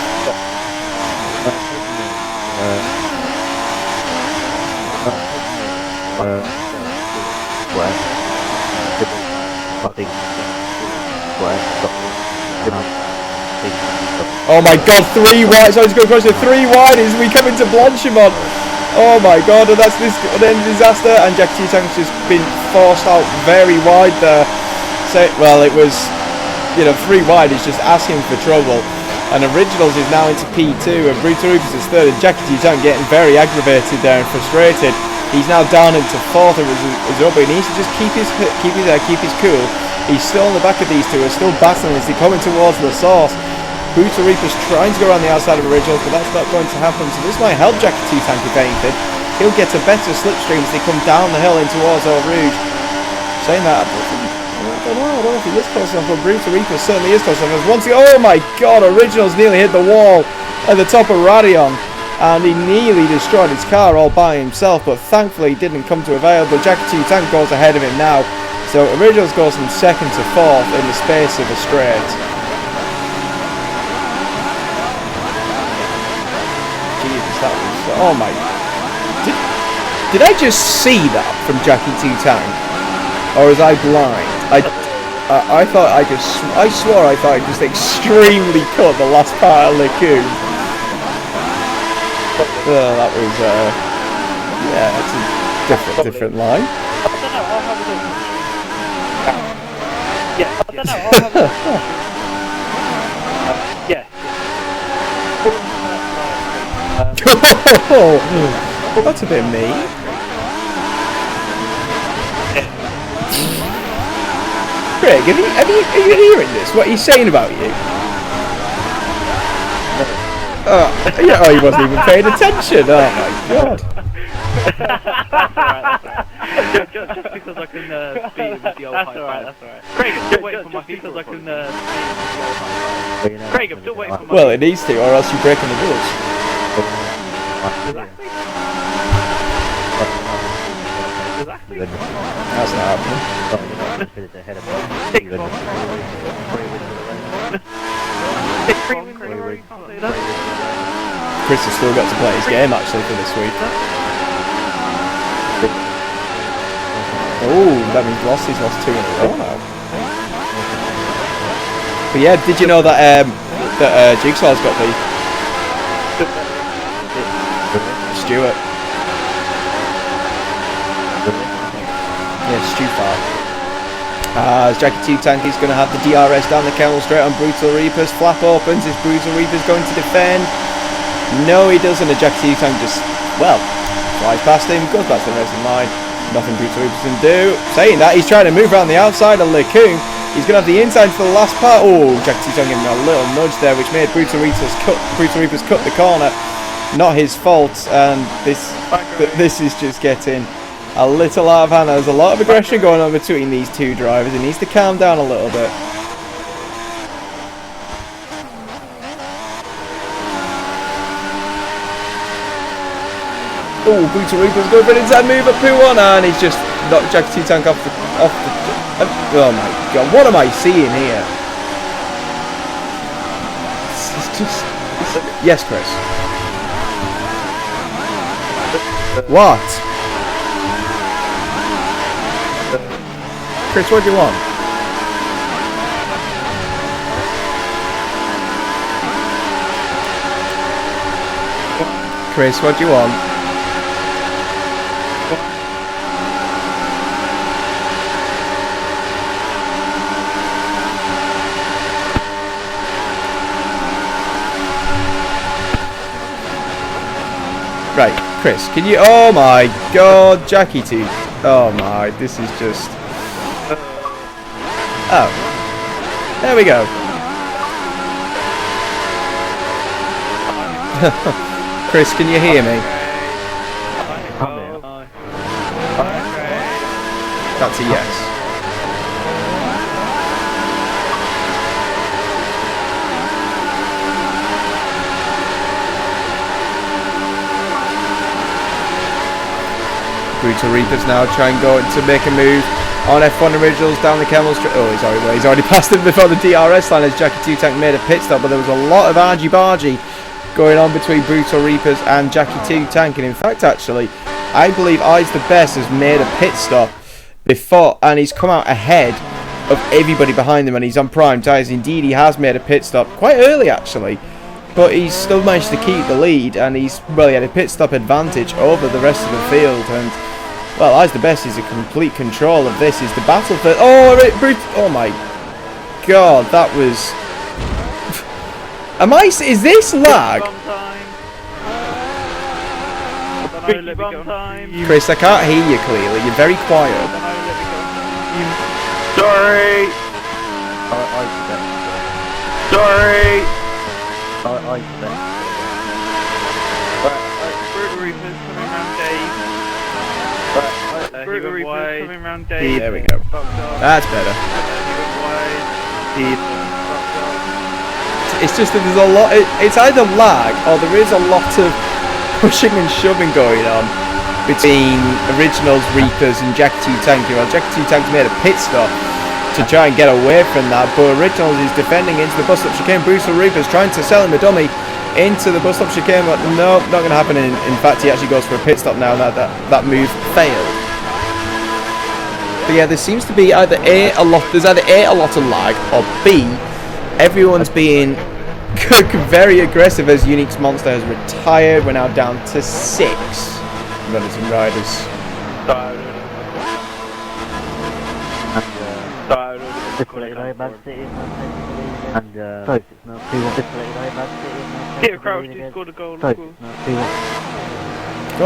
[SPEAKER 1] Oh my god, 3 wide. So he's going across the 3 wide as we come into Blanchimont. Oh my god, and that's this then disaster. And Jack T-Tank's just been forced out very wide there. So, well, it was, you know, 3 wide is just asking for trouble. And Originals is now into P2, and Brutal Reapers is third, and Jackie T-Tank getting very aggravated there and frustrated. He's now down into fourth as He needs to just keep his cool. He's still on the back of these two, are still battling as they're coming towards the source. Brutal Reapers trying to go around the outside of Originals, but that's not going to happen. So this might help Jackie T-Tank if anything. He'll get a better slipstream as they come down the hill in towards Eau Rouge. Saying that, I don't know if he is close enough, but Brutal Reapers certainly is close enough. Once he, oh my god, Originals nearly hit the wall at the top of Radion. And he nearly destroyed his car all by himself, but thankfully he didn't come to avail. But Jackie T-Tank goes ahead of him now. So Originals goes from second to fourth in the space of a straight. Jesus, that was... Oh my... Did I just see that from Jackie 2 Tank? Or was I blind? I thought I swore I thought I just extremely cut the last part of Lacoon. Oh, that was, yeah, that's a different line.
[SPEAKER 2] I don't know, I'll have a look. Yeah, I don't know, I'll have a look. Yeah.
[SPEAKER 1] Oh, that's a bit mean. Craig, are you hearing this? What he's saying about you? Yeah, oh, he wasn't even paying attention. Oh my god.
[SPEAKER 3] Just because I can beat him with the old high five. That's alright. Craig, I'm still waiting for my because I can beat him with the old high five. Craig, I'm still waiting for my...
[SPEAKER 1] Well, it needs to, or else you're breaking the rules. That's not happening. Chris has still got to play his game actually for this week. Oh, that means he's lost 2 in a row now. But yeah, did you know that Jigsaw's got the Stuart? Yeah, Stufar. As Jackie 2 Tank is going to have the DRS down the kennel straight on Brutal Reapers. Flap opens. Is Brutal Reapers going to defend? No, he doesn't. And Jackie 2 Tank just, well, flies past him, goes back to the racing line. Nothing Brutal Reapers can do. Saying that, he's trying to move around the outside of Lacoon. He's going to have the inside for the last part. Oh, Jackie 2 Tank giving him a little nudge there, which made Brutal Reapers cut the corner. Not his fault, and this is just getting a little out of hand. There's a lot of aggression going on between these two drivers. He needs to calm down a little bit. Oh, Brutal Reaper's going for an inside move at P1, and he's just knocked Jackie 2 Tank off the. Oh my god, what am I seeing here? It's just. Yes, Chris. What? Chris, what do you want? Chris, what do you want? Right, Chris, can you... Oh my god, Jackie 2. Oh my, this is just... Oh. There we go. Chris, can you hear me? That's a yes. Brutal Reapers now try and go to make a move on F1 Originals down the Camel Street. Oh, he's already passed him before the DRS line as Jackie 2 Tank made a pit stop, but there was a lot of argy-bargy going on between Brutal Reapers and Jackie 2 Tank, and in fact actually I believe Eyes the Best has made a pit stop before, and he's come out ahead of everybody behind him, and he's on prime tyres. Indeed, he has made a pit stop quite early actually, but he's still managed to keep the lead, and he had a pit stop advantage over the rest of the field. And well, Eyes the Best is in complete control of this. Is the battle for... Oh my god, that was... Is this lag? Chris, I can't hear you clearly. You're very quiet.
[SPEAKER 2] Sorry! Sorry! Brutal Reapers coming round Dave. Brutal Reapers coming round Dave.
[SPEAKER 1] There we go. That's better. It's just that there's a lot... It's either lag or there is a lot of pushing and shoving going on between Originals, Reapers and Jackie 2 Tank. Well, Jackie 2 Tank's made a pit stop to try and get away from that, but Originals is defending into the bus-up chicane. Brutal Reapers trying to sell him a dummy into the bus stop chicane, but no, not going to happen. In fact, he actually goes for a pit stop now. That move failed. But yeah, there seems to be either a lot of lag, or B, everyone's being very aggressive as Unique's Monster has retired. We're now down to 6 runners and riders.
[SPEAKER 3] Peter Crouch just scored a goal.
[SPEAKER 1] God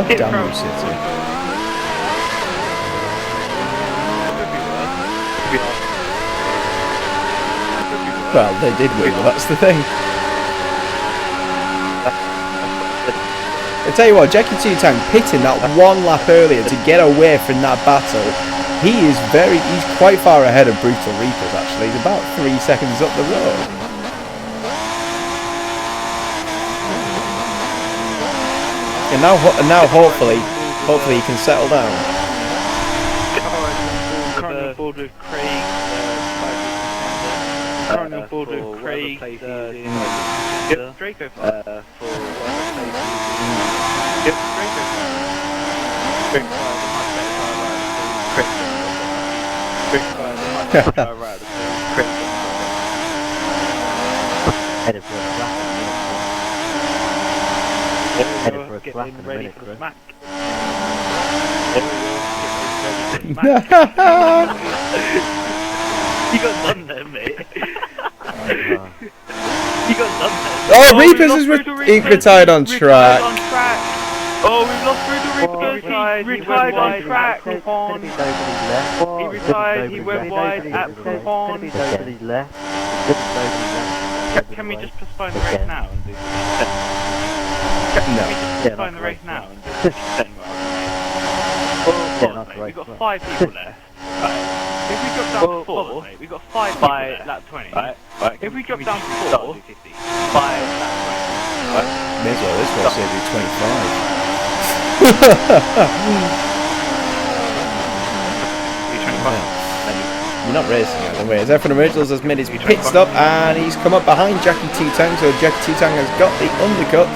[SPEAKER 1] damn you, City. Well, they did win, that's the thing. I tell you what, Jackie Two-Tang pitting that one lap earlier to get away from that battle. He's quite far ahead of Brutal Reapers actually. He's about 3 seconds up the road. And now hopefully he can settle down.
[SPEAKER 3] Currently on board with Craig. Currently on board with Craig. Draco for Yep, Draco.
[SPEAKER 5] Headed for a smack. Headed for a smack in a minute, Chris.
[SPEAKER 3] You got done there, mate. You got done there.
[SPEAKER 1] Oh, Reapers is retired on track.
[SPEAKER 3] Oh, we've lost Brutal Reapers. He retired on track. He retired. He went wide at Pupon. Can we just postpone the race now and do? Can we just postpone the race now and do? We've got 5 people left. If we drop down to 4, we've got 5 by lap 20. If we drop down to 4, by lap 20.
[SPEAKER 1] May as well, this will save you 25. You're not racing out of the way. As F1 Originals has made his pit stop and he's come up behind Jackie Two-Tang, so Jackie Two-Tang has got the undercut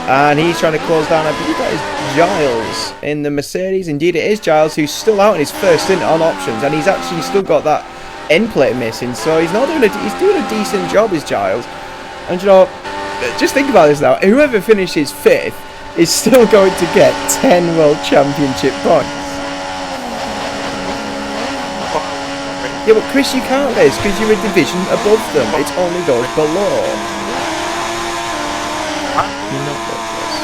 [SPEAKER 1] and he's trying to close down, I believe that is Giles in the Mercedes. Indeed it is Giles, who's still out in his first stint on options, and he's actually still got that end plate missing, so he's doing a decent job, is Giles. And you know, just think about this now, whoever finishes 5th is still going to get 10 World Championship points. Yeah, but Chris, you can't race because you're a division above them. It's only those below. You're not above this.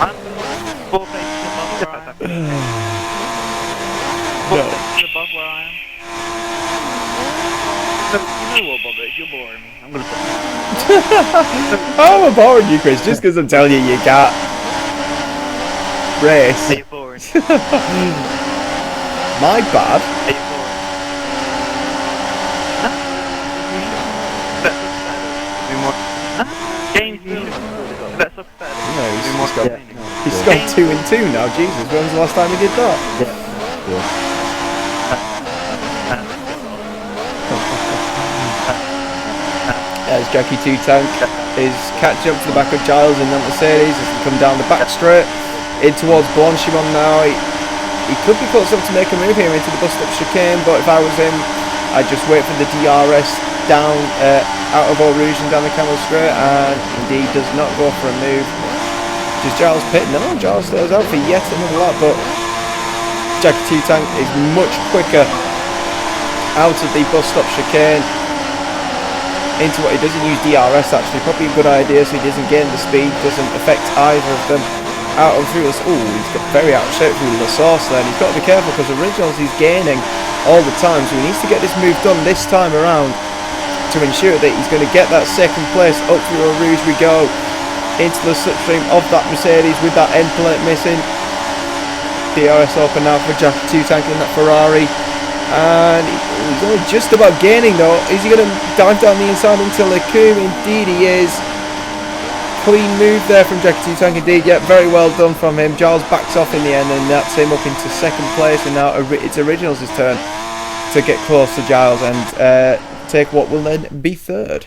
[SPEAKER 3] I'm 4 places above where I am. 4 places above where I am. You know what, Bob? You're boring me. I'm gonna stop.
[SPEAKER 1] Oh, I'm boring you, Chris, just because I'm telling you can't race.
[SPEAKER 3] You're boring.
[SPEAKER 1] My bad. He's gone 2 and 2 now. Jesus, when was the last time he did that? As Jackie Two-Tang is catching up to the back of Giles in that Mercedes as they come down the back straight in towards Blanchimont now. He could be close up to make a move here into the bus stop chicane, but if I was him, I'd just wait for the DRS down out of Eau Rouge and down the Camel Straight, and indeed does not go for a move. Does Giles pit? No, Giles stays out for yet another lap, but Jackie Two-Tang is much quicker out of the bus stop chicane into what he doesn't use DRS actually, probably a good idea so he doesn't gain the speed, doesn't affect either of them. Out and through this, he's got very out of shape through the sauce there, and he's got to be careful because Originals he's gaining all the time, so he needs to get this move done this time around to ensure that he's going to get that second place. Up through Eau Rouge we go into the slipstream of that Mercedes with that end plate missing. DRS open now for Jackie Two-Tang in that Ferrari, and he's only just about gaining though. Is he going to dive down the inside into Leclerc? Indeed he is. Clean move there from Jackie Two-Tang indeed. Yeah, very well done from him. Giles backs off in the end, and that's him up into second place, and now it's Originals' turn to get close to Giles and take what will then be third.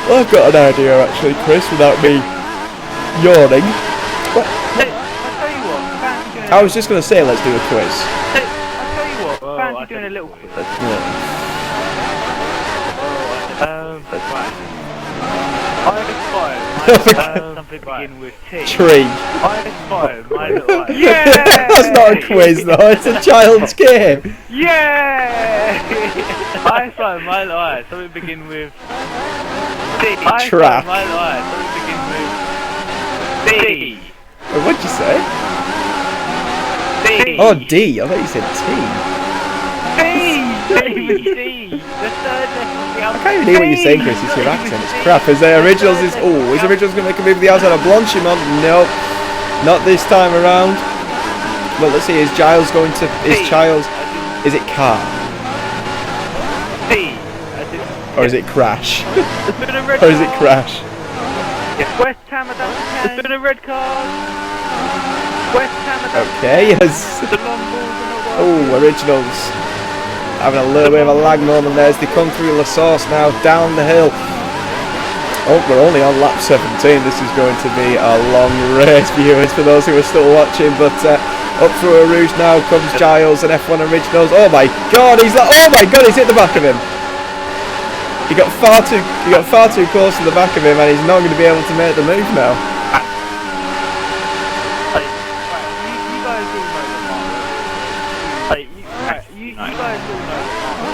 [SPEAKER 1] Well, I've got an idea actually, Chris, without me yawning.
[SPEAKER 3] Hey, I'll tell you what, fancy doing
[SPEAKER 1] I was just going to say, let's do a quiz.
[SPEAKER 3] Hey, I'll tell you what, fancy doing a little quiz.
[SPEAKER 1] Yeah.
[SPEAKER 3] Right. I aspire, something begin with T.
[SPEAKER 1] Tree.
[SPEAKER 3] I aspire, my little eye. Yeah!
[SPEAKER 1] That's not a quiz though, it's a child's game.
[SPEAKER 3] Yeah! I aspire, my little eye, something begin with D. I aspire,
[SPEAKER 1] Track.
[SPEAKER 3] my little eye, something begin with D.
[SPEAKER 1] What'd you say?
[SPEAKER 3] D.
[SPEAKER 1] Oh, D. I thought you said T.
[SPEAKER 3] D. D. The third letter of the
[SPEAKER 1] I can't even hear what you're saying, Chris. It's your accent. It's crap. Is Originals is... Oh, is Originals going to make a move with the outside of Blanchimont? No. Not this time around. Well, let's see. Is Giles going to... Is Giles... Is it car?
[SPEAKER 3] D.
[SPEAKER 1] Or is it crash?
[SPEAKER 3] Or
[SPEAKER 1] Or is it crash?
[SPEAKER 3] West Ham are down to 10. It's been a red card. West Ham are down to
[SPEAKER 1] Okay, yes.
[SPEAKER 3] the long balls and the
[SPEAKER 1] Oh, Originals. Having a little bit of a lag moment there as they come through La Source now, down the hill. Oh, we're only on lap 17. This is going to be a long race, viewers, for those who are still watching. But up through a Rouge now comes Giles and F1 Originals. Oh my God, he's like, oh my God, he's hit the back of him. He got far too close to the back of him, and he's not going to be able to make the move now.
[SPEAKER 3] You guys all know the mark. You guys all know the mark.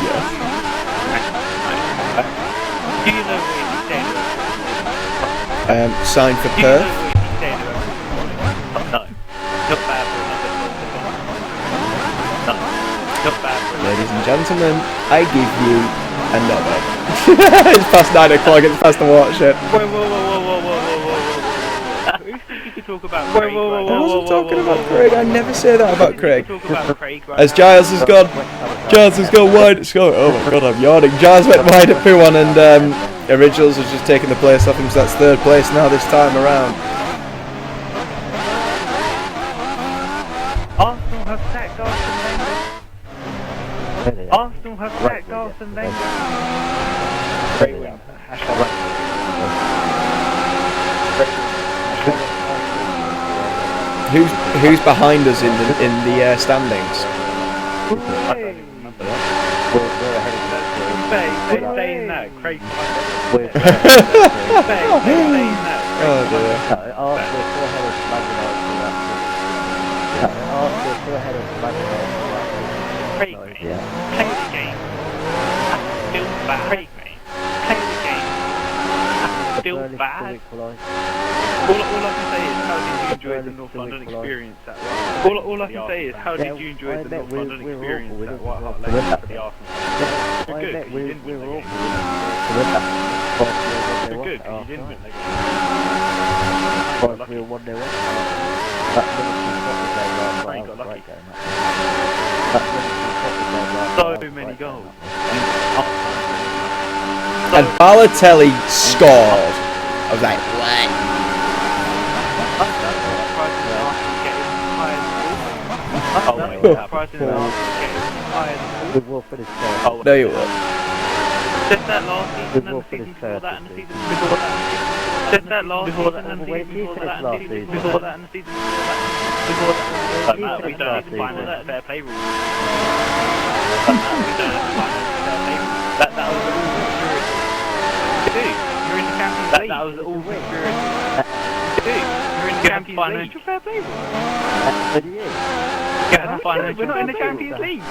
[SPEAKER 1] Yes.
[SPEAKER 3] Do you know what he's saying?
[SPEAKER 1] Sign for
[SPEAKER 3] Do you know
[SPEAKER 1] Perth.
[SPEAKER 3] what he's saying? No. Not bad for another. No. Not bad for another.
[SPEAKER 1] Ladies and gentlemen, I give you another. It's past 9 o'clock, it's past the watershed.
[SPEAKER 3] Whoa. Who said you could talk about Craig?
[SPEAKER 1] I wasn't talking about Craig, I never say that about Craig.
[SPEAKER 3] Talk about Craig right
[SPEAKER 1] As
[SPEAKER 3] now.
[SPEAKER 1] Giles has gone wide, oh my God, I'm yawning. Giles went wide at P1 and Originals has just taken the place off him, so that's third place now this time around.
[SPEAKER 3] Arsenal have sacked Arsene Wenger. Arsenal have sacked Arsene Wenger. Great win.
[SPEAKER 1] Who's behind us in the standings?
[SPEAKER 3] Saying that, Craig.
[SPEAKER 1] Oh dear.
[SPEAKER 3] Craig, mate. Play the game. Still bad. Craig, mate. Play the game. Still bad. All I can say is, how did you enjoy the North London experience at White? All I can say is, how did you enjoy the North London experience at White Hart Lane for the Arsenal? We're good, 'cause you didn't win the game. We're good, 'cause you didn't win the game. So many goals.
[SPEAKER 1] And Balotelli scored. I was like, what? No, you won't.
[SPEAKER 3] Said that last season and the season before that and the season before that. Said that last season and the season before that and the season before that and the season before that. We don't have to find that fair play rule. We don't have to find fair play rule. That was all security. Dude, you're in the Champions League. That was all security. Dude, you're in the Champions League. Your fair play rule. We're not in the Champions League. You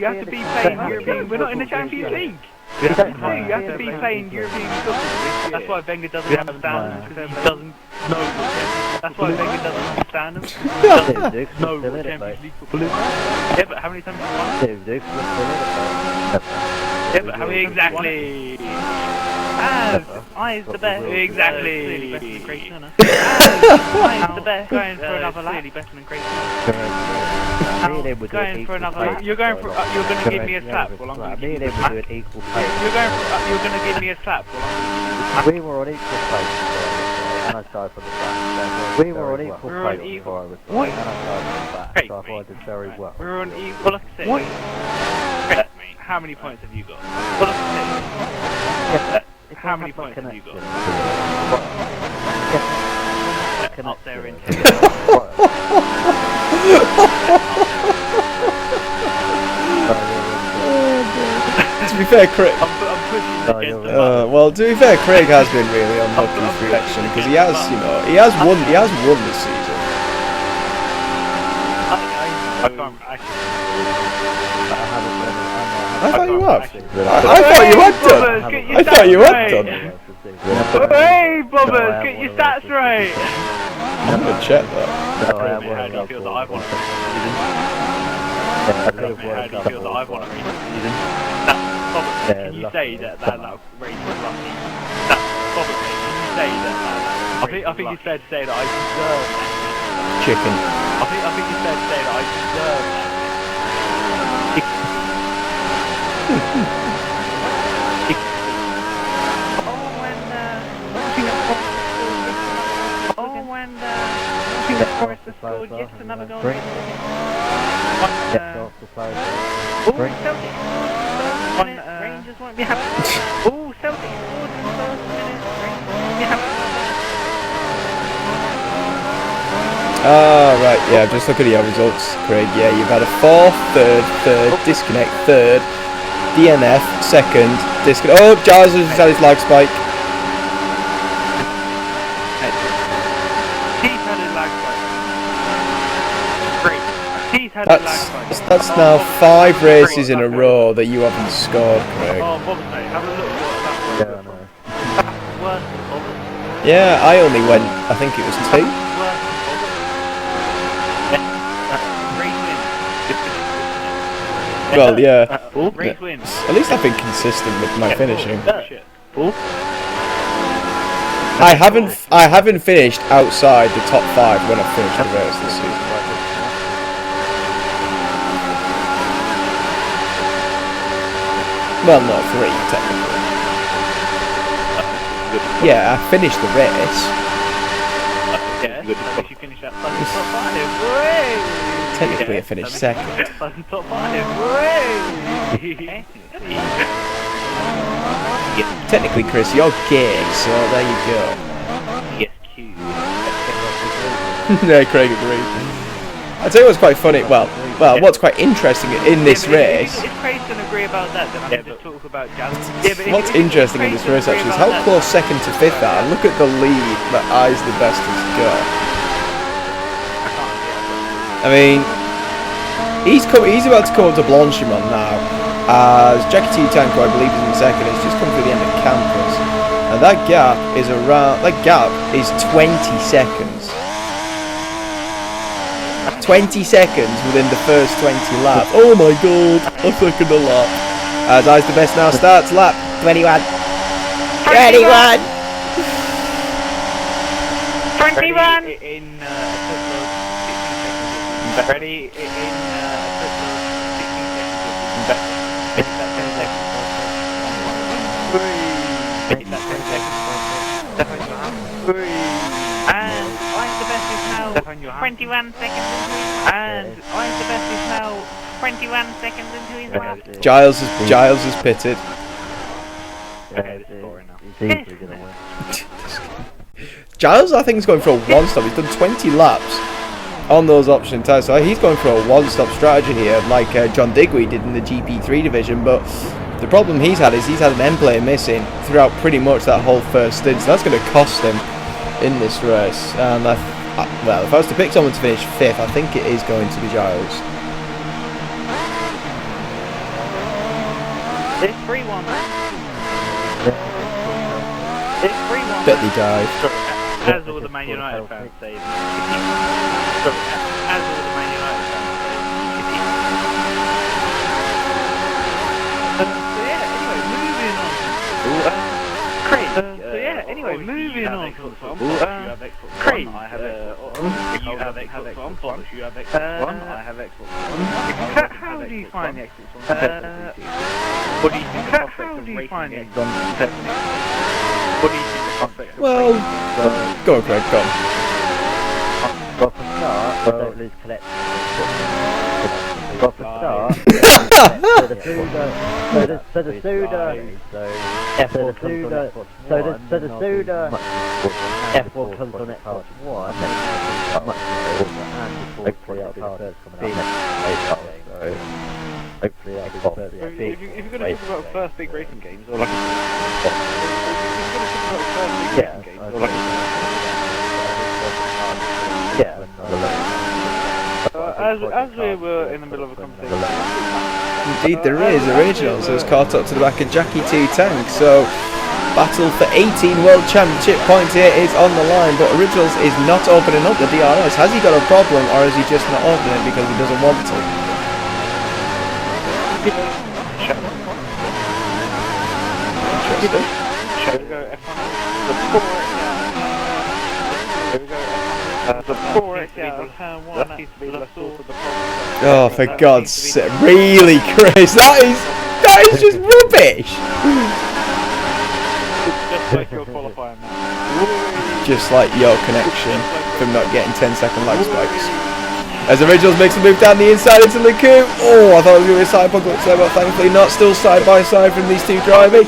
[SPEAKER 3] have to be playing European. We're not in the Champions League. You have to be playing European football. That's why Wenger doesn't understand them, because he doesn't know. That's why Wenger doesn't understand them. He doesn't know what Champions League football is. Yeah, but how many times have you won? Yeah, but how many exactly? I is the best. Exactly. I is the best. Going for another lap. Clearly better than Craig. Going for another lap. You're going to give me a slap. Well, I'm going to give you a slap. You're going to give me a slap.
[SPEAKER 5] We were on equal place, and I started from the back. We were on equal place before I was
[SPEAKER 3] what?
[SPEAKER 5] and I started from the back, so I thought I did very well.
[SPEAKER 3] We're on equal. Well, like I said, how many points have you got? Well, like I said, How many points have you got? Up there in
[SPEAKER 1] To be fair, Craig.
[SPEAKER 3] I'm pushing against the
[SPEAKER 1] Well, to be fair, Craig has been really unlucky with reaction because he has, you know, he has won this season.
[SPEAKER 3] I can't actually.
[SPEAKER 1] I thought you have. I thought you had done. I thought you had done.
[SPEAKER 3] Hey, Bobbers, get your stats right.
[SPEAKER 1] I'm gonna check that.
[SPEAKER 3] How do you feel that I've won a season? How do you feel that I've won a season? Can you say that race was lucky? Probably. Can you say that? I think it's fair to say that I deserve that.
[SPEAKER 1] Chicken.
[SPEAKER 3] I think it's fair to say that I deserve that. Scored yet another goal. Rangers won't be happy. Oh, Celtic scored in the first minute. Rangers won't be happy.
[SPEAKER 1] Right, yeah, just look at your results, Craig. Yeah, you've had a fourth, third, disconnect, third, DNF, second, disconnect. Oh, Giles has had his lag spike. That's now 5 races in a row that you haven't scored, Craig.
[SPEAKER 3] Oh, Bobby, have a look at that. Worse than Bobby.
[SPEAKER 1] Yeah, I only went, I think it was 2. Well, yeah.
[SPEAKER 3] Race wins.
[SPEAKER 1] At least I've been consistent with my finishing. I haven't finished outside the top 5 when I finished the race this season. Well, no, 3 technically. Yeah, I finished the race.
[SPEAKER 3] Yeah, you finished that top 5.
[SPEAKER 1] Technically, I finished second.
[SPEAKER 3] Top 5.
[SPEAKER 1] Technically, Chris, you're gay, so there you go.
[SPEAKER 3] Yes, Q.
[SPEAKER 1] Yeah, Craig agreed. I'll tell you what's quite funny. Well, what's quite interesting in this race.
[SPEAKER 3] If Craig doesn't agree about that, then I'm going to talk about Gallon.
[SPEAKER 1] What's interesting in this race actually is how close second to fifth are. Look at the lead that Eyes the Best has got. I mean, he's about to come up to Blanchimont now. As Jackie T Tanko, I believe, is in second. He's just come through the end of campus, and that gap is 20 seconds. 20 seconds within the first 20 laps. Oh my god, a second a lap. As Eyes the Best now starts lap 21. 21!
[SPEAKER 3] 21! In ready in 16 seconds. And Eyes the Best is now 21 seconds into his lap. And Eyes the Best is now 21 seconds into his lap.
[SPEAKER 1] Giles is pitted.
[SPEAKER 3] Okay, this is boring now.
[SPEAKER 5] He's easily going to win.
[SPEAKER 1] Giles, I think, is going for a one-stop. He's done 20 laps on those option tyres, so he's going for a one-stop strategy here, like John Digweed did in the GP3 division. But the problem he's had is he's had an end player missing throughout pretty much that whole first stint, so that's going to cost him in this race. And well, if I was to pick someone to finish 5th, I think it is going to be Giles.
[SPEAKER 3] It's 3-1. It's 3-1.
[SPEAKER 1] Bet he died.
[SPEAKER 3] As all the Man United fans say. As all the Man United fans say. So yeah, anyway, moving on. Craig. So yeah, anyway, moving on. Craig. I have Xbox One. If you have Xbox One, Bob, you have Xbox One. I have Xbox One. How do you find the Xbox One? What do you think the prospect of racing the Xbox One? What do you think the prospect of
[SPEAKER 1] Well, go on, Craig, go on.
[SPEAKER 5] Well, for start, don't lose collection. Well, for start, the pseudo F1 comes on Xbox One, then much and hopefully that'll be the first coming out next so hopefully that'll be the first
[SPEAKER 2] If you're going to talk about first big racing games, or like as we were in the middle of a conversation.
[SPEAKER 1] Indeed there is. Originals has caught up to the back of Jackie 2 Tank, so battle for 18 World Championship points here is on the line, but Originals is not opening up the DRS. Has he got a problem, or is he just not opening it because he doesn't want to? Oh, for God's sake, really, Chris? That is just rubbish. Just like your connection from not getting 10-second lag spikes. As Originals makes a move down the inside into the coupe. Oh, I thought it was going to be a side apocalypse there, but thankfully not. Still side by side from these two driving.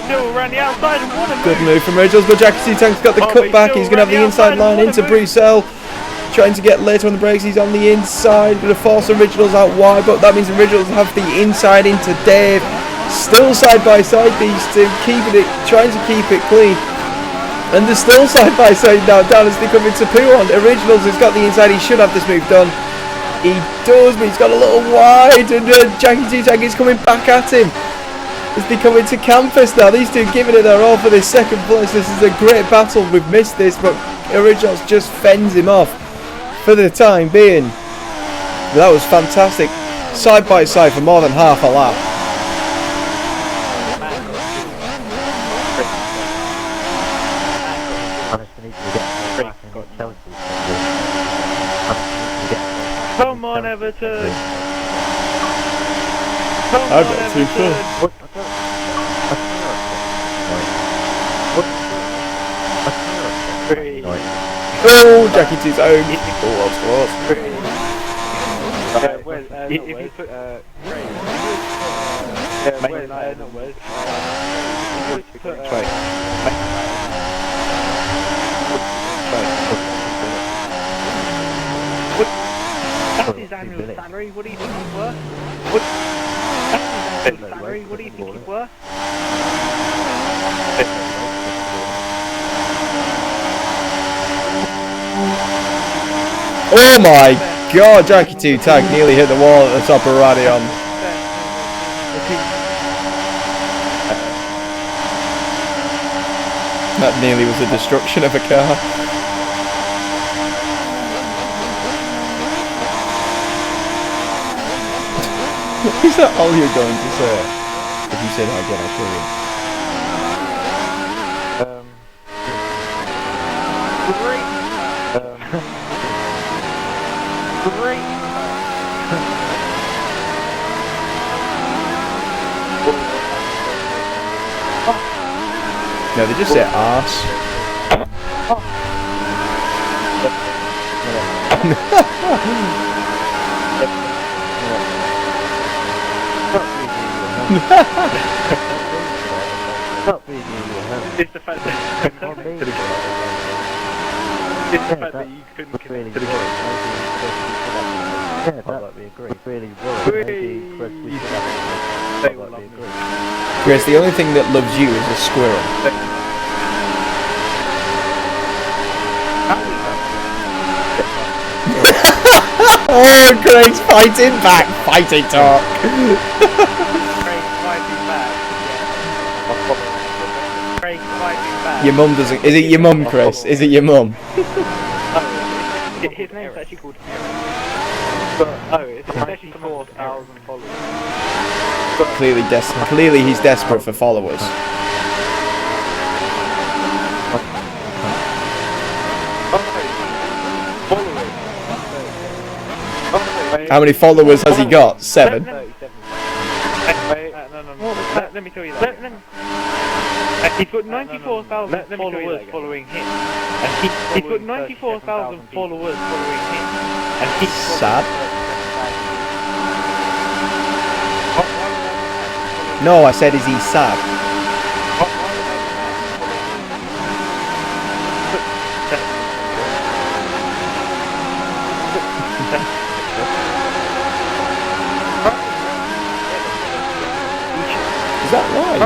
[SPEAKER 1] Good move from Originals, but Jackie 2 Tank's got the cut back. He's going to have the inside line into Bruxelles. Trying to get later on the brakes, he's on the inside, going to force Originals out wide, but that means Originals have the inside into Dave. Still side by side, these two, trying to keep it clean. And they're still side by side now, down as they come into Pouon. Originals has got the inside, he should have this move done. He does, but he's got a little wide, and Jackie 2 Tank is coming back at him. As they come into Campus now, these two giving it their all for this second place. This is a great battle, we've missed this, but Originals just fends him off for the time being. That was fantastic. Side by side for more than half a lap.
[SPEAKER 2] Come on, Everton!
[SPEAKER 1] I've got 2 first. Oh, Jackie 2's own. Oh,
[SPEAKER 2] if you put that's his annual salary, what do you think he's worth? That's his annual salary, what do you think he's worth?
[SPEAKER 1] Oh my God, Jackie 2 Tank nearly hit the wall at the top of Radion. That nearly was the destruction of a car. Is that all you're going to say? If you say that again, I'll kill you. No, they just say arse.
[SPEAKER 2] It's the fact that you couldn't connect to the game.
[SPEAKER 5] Yeah, that we agree. Really worried.
[SPEAKER 1] Chris, the only thing that loves you is a squirrel. Oh, Craig's fighting back. Fighting talk. Your mum doesn't. Is it your mum, Chris? Is it your mum?
[SPEAKER 2] His name's actually called Aaron. It's actually 4,000 followers.
[SPEAKER 1] Clearly he's desperate for followers. How many followers has he got? 7.
[SPEAKER 2] No. Let me tell you that. He's got 94,000 followers following him. He's got 94,000 followers following him. And he's
[SPEAKER 1] sad. No, I said, is he sad? Is that right?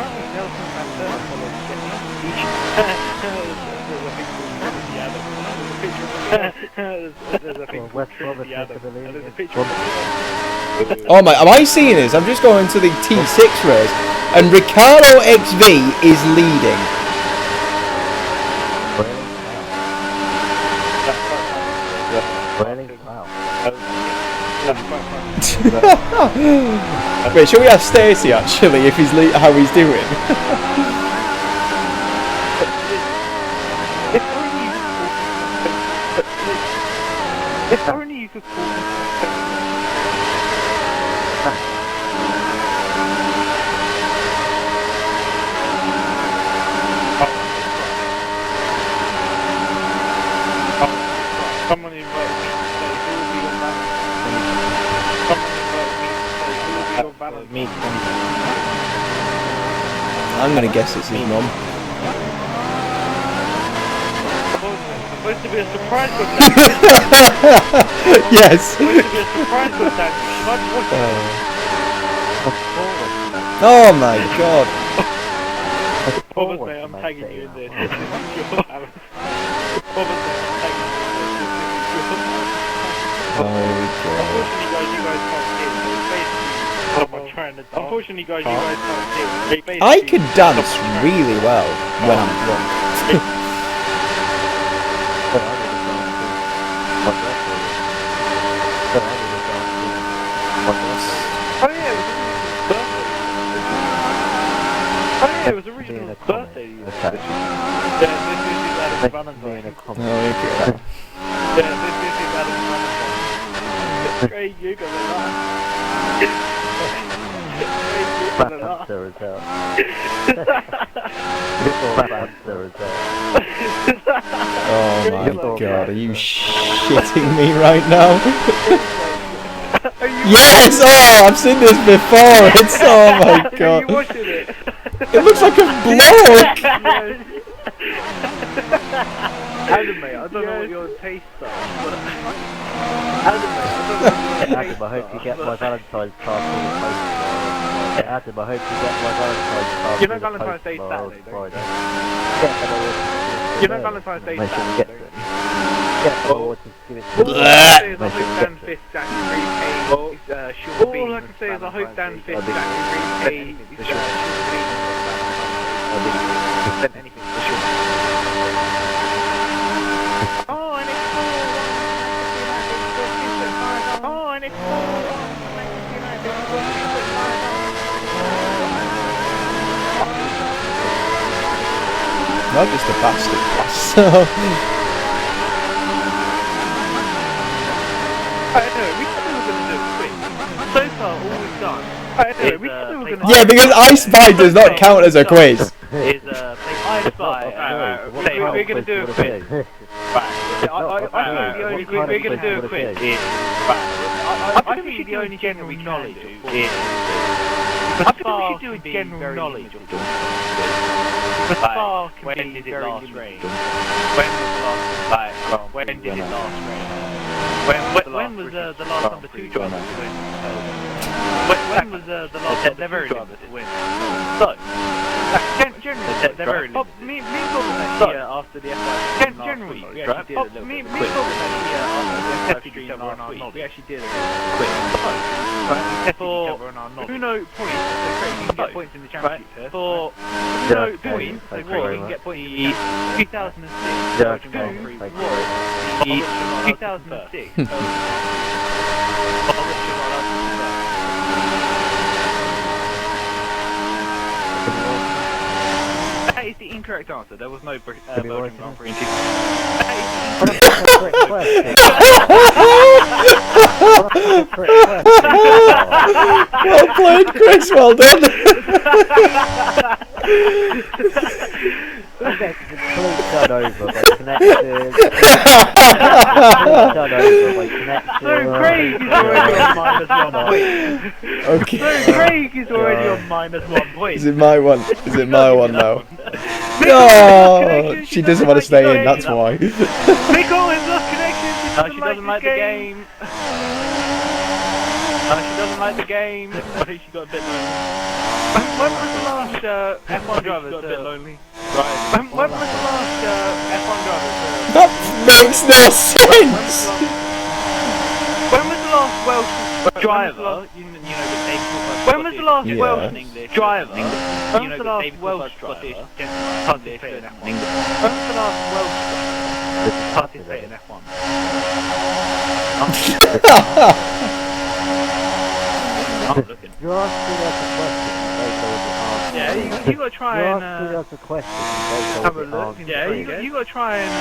[SPEAKER 1] Oh my, am I seeing this? I'm just going to the T6 race and Ricardo XV is leading. Wait, shall we ask Stacey actually if he's how he's doing?
[SPEAKER 2] If only you could call someone invited me to say who will be your balance. Someone invited me to say who will be your balance.
[SPEAKER 1] I'm gonna guess it's his mum.
[SPEAKER 2] Supposed to be a surprise with that.
[SPEAKER 1] Yes.
[SPEAKER 2] Supposed to be a surprise with that.
[SPEAKER 1] Oh my god.
[SPEAKER 2] Obviously, I'm tagging you in this. This is your balance. Obviously, I'm tagging you in this. This is your balance. Unfortunately, guys, you guys can't see it. So basically, someone trying to. Unfortunately, guys, you guys can't see it.
[SPEAKER 1] I could dance really well when I'm drunk.
[SPEAKER 2] It was original birthday. Yeah, this is Adam's Valentine.
[SPEAKER 1] Oh, okay.
[SPEAKER 2] Yeah, this is Adam's Valentine. Great, you got it.
[SPEAKER 5] Banter as hell.
[SPEAKER 1] Oh my god, are you shitting me right now? Yes! Oh, I've seen this before! It's, oh my god.
[SPEAKER 2] Are you watching it?
[SPEAKER 1] It looks like a bloke!
[SPEAKER 2] Adam, mate, I don't know what your tastes are, but... Adam, mate, I don't know what your tastes
[SPEAKER 5] Adam, I hope you get my Valentine's card for the post. Adam, I hope you get my Valentine's card.
[SPEAKER 2] You know Valentine's Day Saturday, don't you? You know Valentine's Day Saturday, don't you? All I can say is I hope Dan Fist January pays short beans. All I can say is I hope Dan Fist January pays short beans. Send anything for sure. Oh, and it's 4-1. Oh, and it's 4-1.
[SPEAKER 1] Not just a bastard class.
[SPEAKER 2] Anyway, we said we were going to do it quick. So far, all we've done. Anyway, we said we were going to.
[SPEAKER 1] Yeah, because I Spy does not count as a quiz.
[SPEAKER 3] Is play I Spy.
[SPEAKER 2] We're going to do a quiz. We're going to do a quiz. I think we should do a general knowledge. I think we should do a general knowledge of the Spa
[SPEAKER 3] when
[SPEAKER 2] can
[SPEAKER 3] did
[SPEAKER 2] be
[SPEAKER 3] it
[SPEAKER 2] very
[SPEAKER 3] last
[SPEAKER 2] limited.
[SPEAKER 3] rain? When did it last rain? When was the last number 2 driver to win? When was the last number 2 driver to win? So,
[SPEAKER 2] Generally,
[SPEAKER 3] they're very limited.
[SPEAKER 2] me and Gordon actually after the F5 generally, we actually did a little bit of a quiz. We actually did a quiz. Who knows points, so great, you can get points in the championship. For who knows points, so great, you can get points in the 2006 Belgian Grand Prix was the 2006. That is the incorrect answer. There was no Belgian Grand Prix in 2006.
[SPEAKER 1] Well played, Chris, well done.
[SPEAKER 5] done over by connected. Done over by connected.
[SPEAKER 3] So Craig is already on -1 point.
[SPEAKER 1] Okay.
[SPEAKER 3] So Craig is already on -1 point.
[SPEAKER 1] Is it my one? Is it my one now? No, she doesn't want to stay in. That's why.
[SPEAKER 3] Nicole has lost connection.
[SPEAKER 2] She doesn't like the game. She doesn't like the game. I think she got a bit lonely. When was the last F1 driver? Got a bit lonely. Right. When was the last F1 driver?
[SPEAKER 1] That makes no sense.
[SPEAKER 2] When was the last Welsh driver? You know the David Coulthard. When was the last Welsh English driver? When was the last Welsh Scottish participate in F1? When was the last Welsh driver participate in F1? I'm looking.
[SPEAKER 5] You're asking us a question.
[SPEAKER 2] Yeah, you gotta try
[SPEAKER 5] You're
[SPEAKER 2] and
[SPEAKER 5] asking us a question.
[SPEAKER 2] have a look. Yeah, you gotta try and.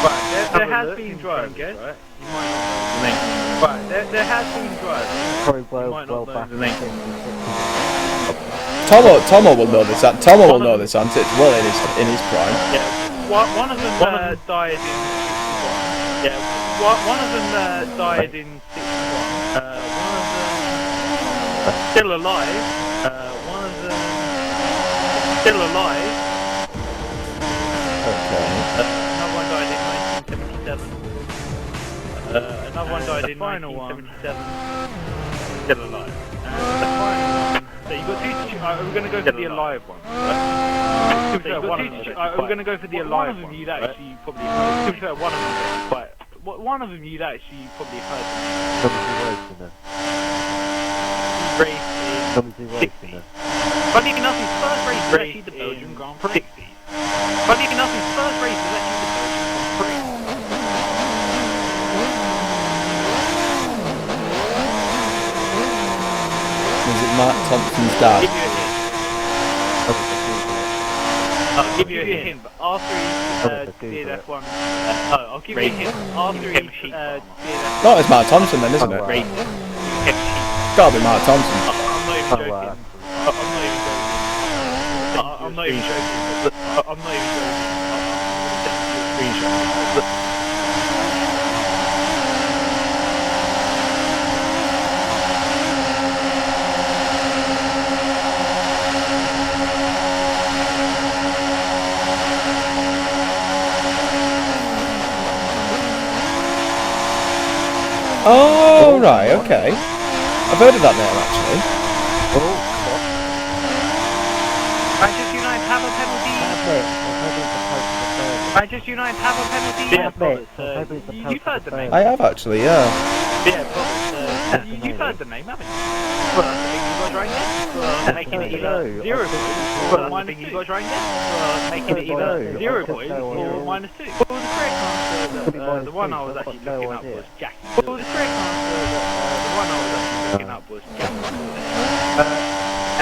[SPEAKER 2] Right, there has been drivers, right? You might not know the name. Right, there has been drivers.
[SPEAKER 5] Probably
[SPEAKER 2] You might not know
[SPEAKER 5] back.
[SPEAKER 2] the name.
[SPEAKER 1] Tomo will know this. Tomo will know this answer. It's well in his prime.
[SPEAKER 2] Yeah, one of them died in 61. Yeah, one of them died in 61. One of them still alive. One of them still alive.
[SPEAKER 1] Okay.
[SPEAKER 2] Another one died in 1977. Another one died in 1977. Still alive. The final one. So you got two to choose. We're going to go for the alive one. Right? So you got two to choose. We're going to go for the alive one. One of them you'd actually probably heard. To be fair, one of them. But one of them you'd actually probably heard. Race in 60. Funny enough, his first race was actually the Belgian Grand Prix. Funny enough, his first race was actually the Belgian Grand Prix.
[SPEAKER 1] Was it Mark Thompson's dad?
[SPEAKER 2] I'll give you a hint, but after he did F1, I'll give you a hint. After he did F1,
[SPEAKER 1] No, it's Mark Thompson then, isn't it? Gotta be Mark Thompson.
[SPEAKER 2] I'm not even joking. I'm not even joking. I'm not even joking.
[SPEAKER 1] Oh, right, okay. I've heard of that name actually.
[SPEAKER 2] Manchester United have a penalty. Manchester United have a penalty. You've heard the name.
[SPEAKER 1] I have actually, yeah.
[SPEAKER 2] Yeah, you've heard the name, haven't you? Well, that's the thing you got right there. Making it either 0 points or minus 2. You got right there. Making it either 0 points or minus 2. Well, the correct answer, the one I was actually looking up was Jackie. Well, the correct answer, the one I was actually looking up was Jackie.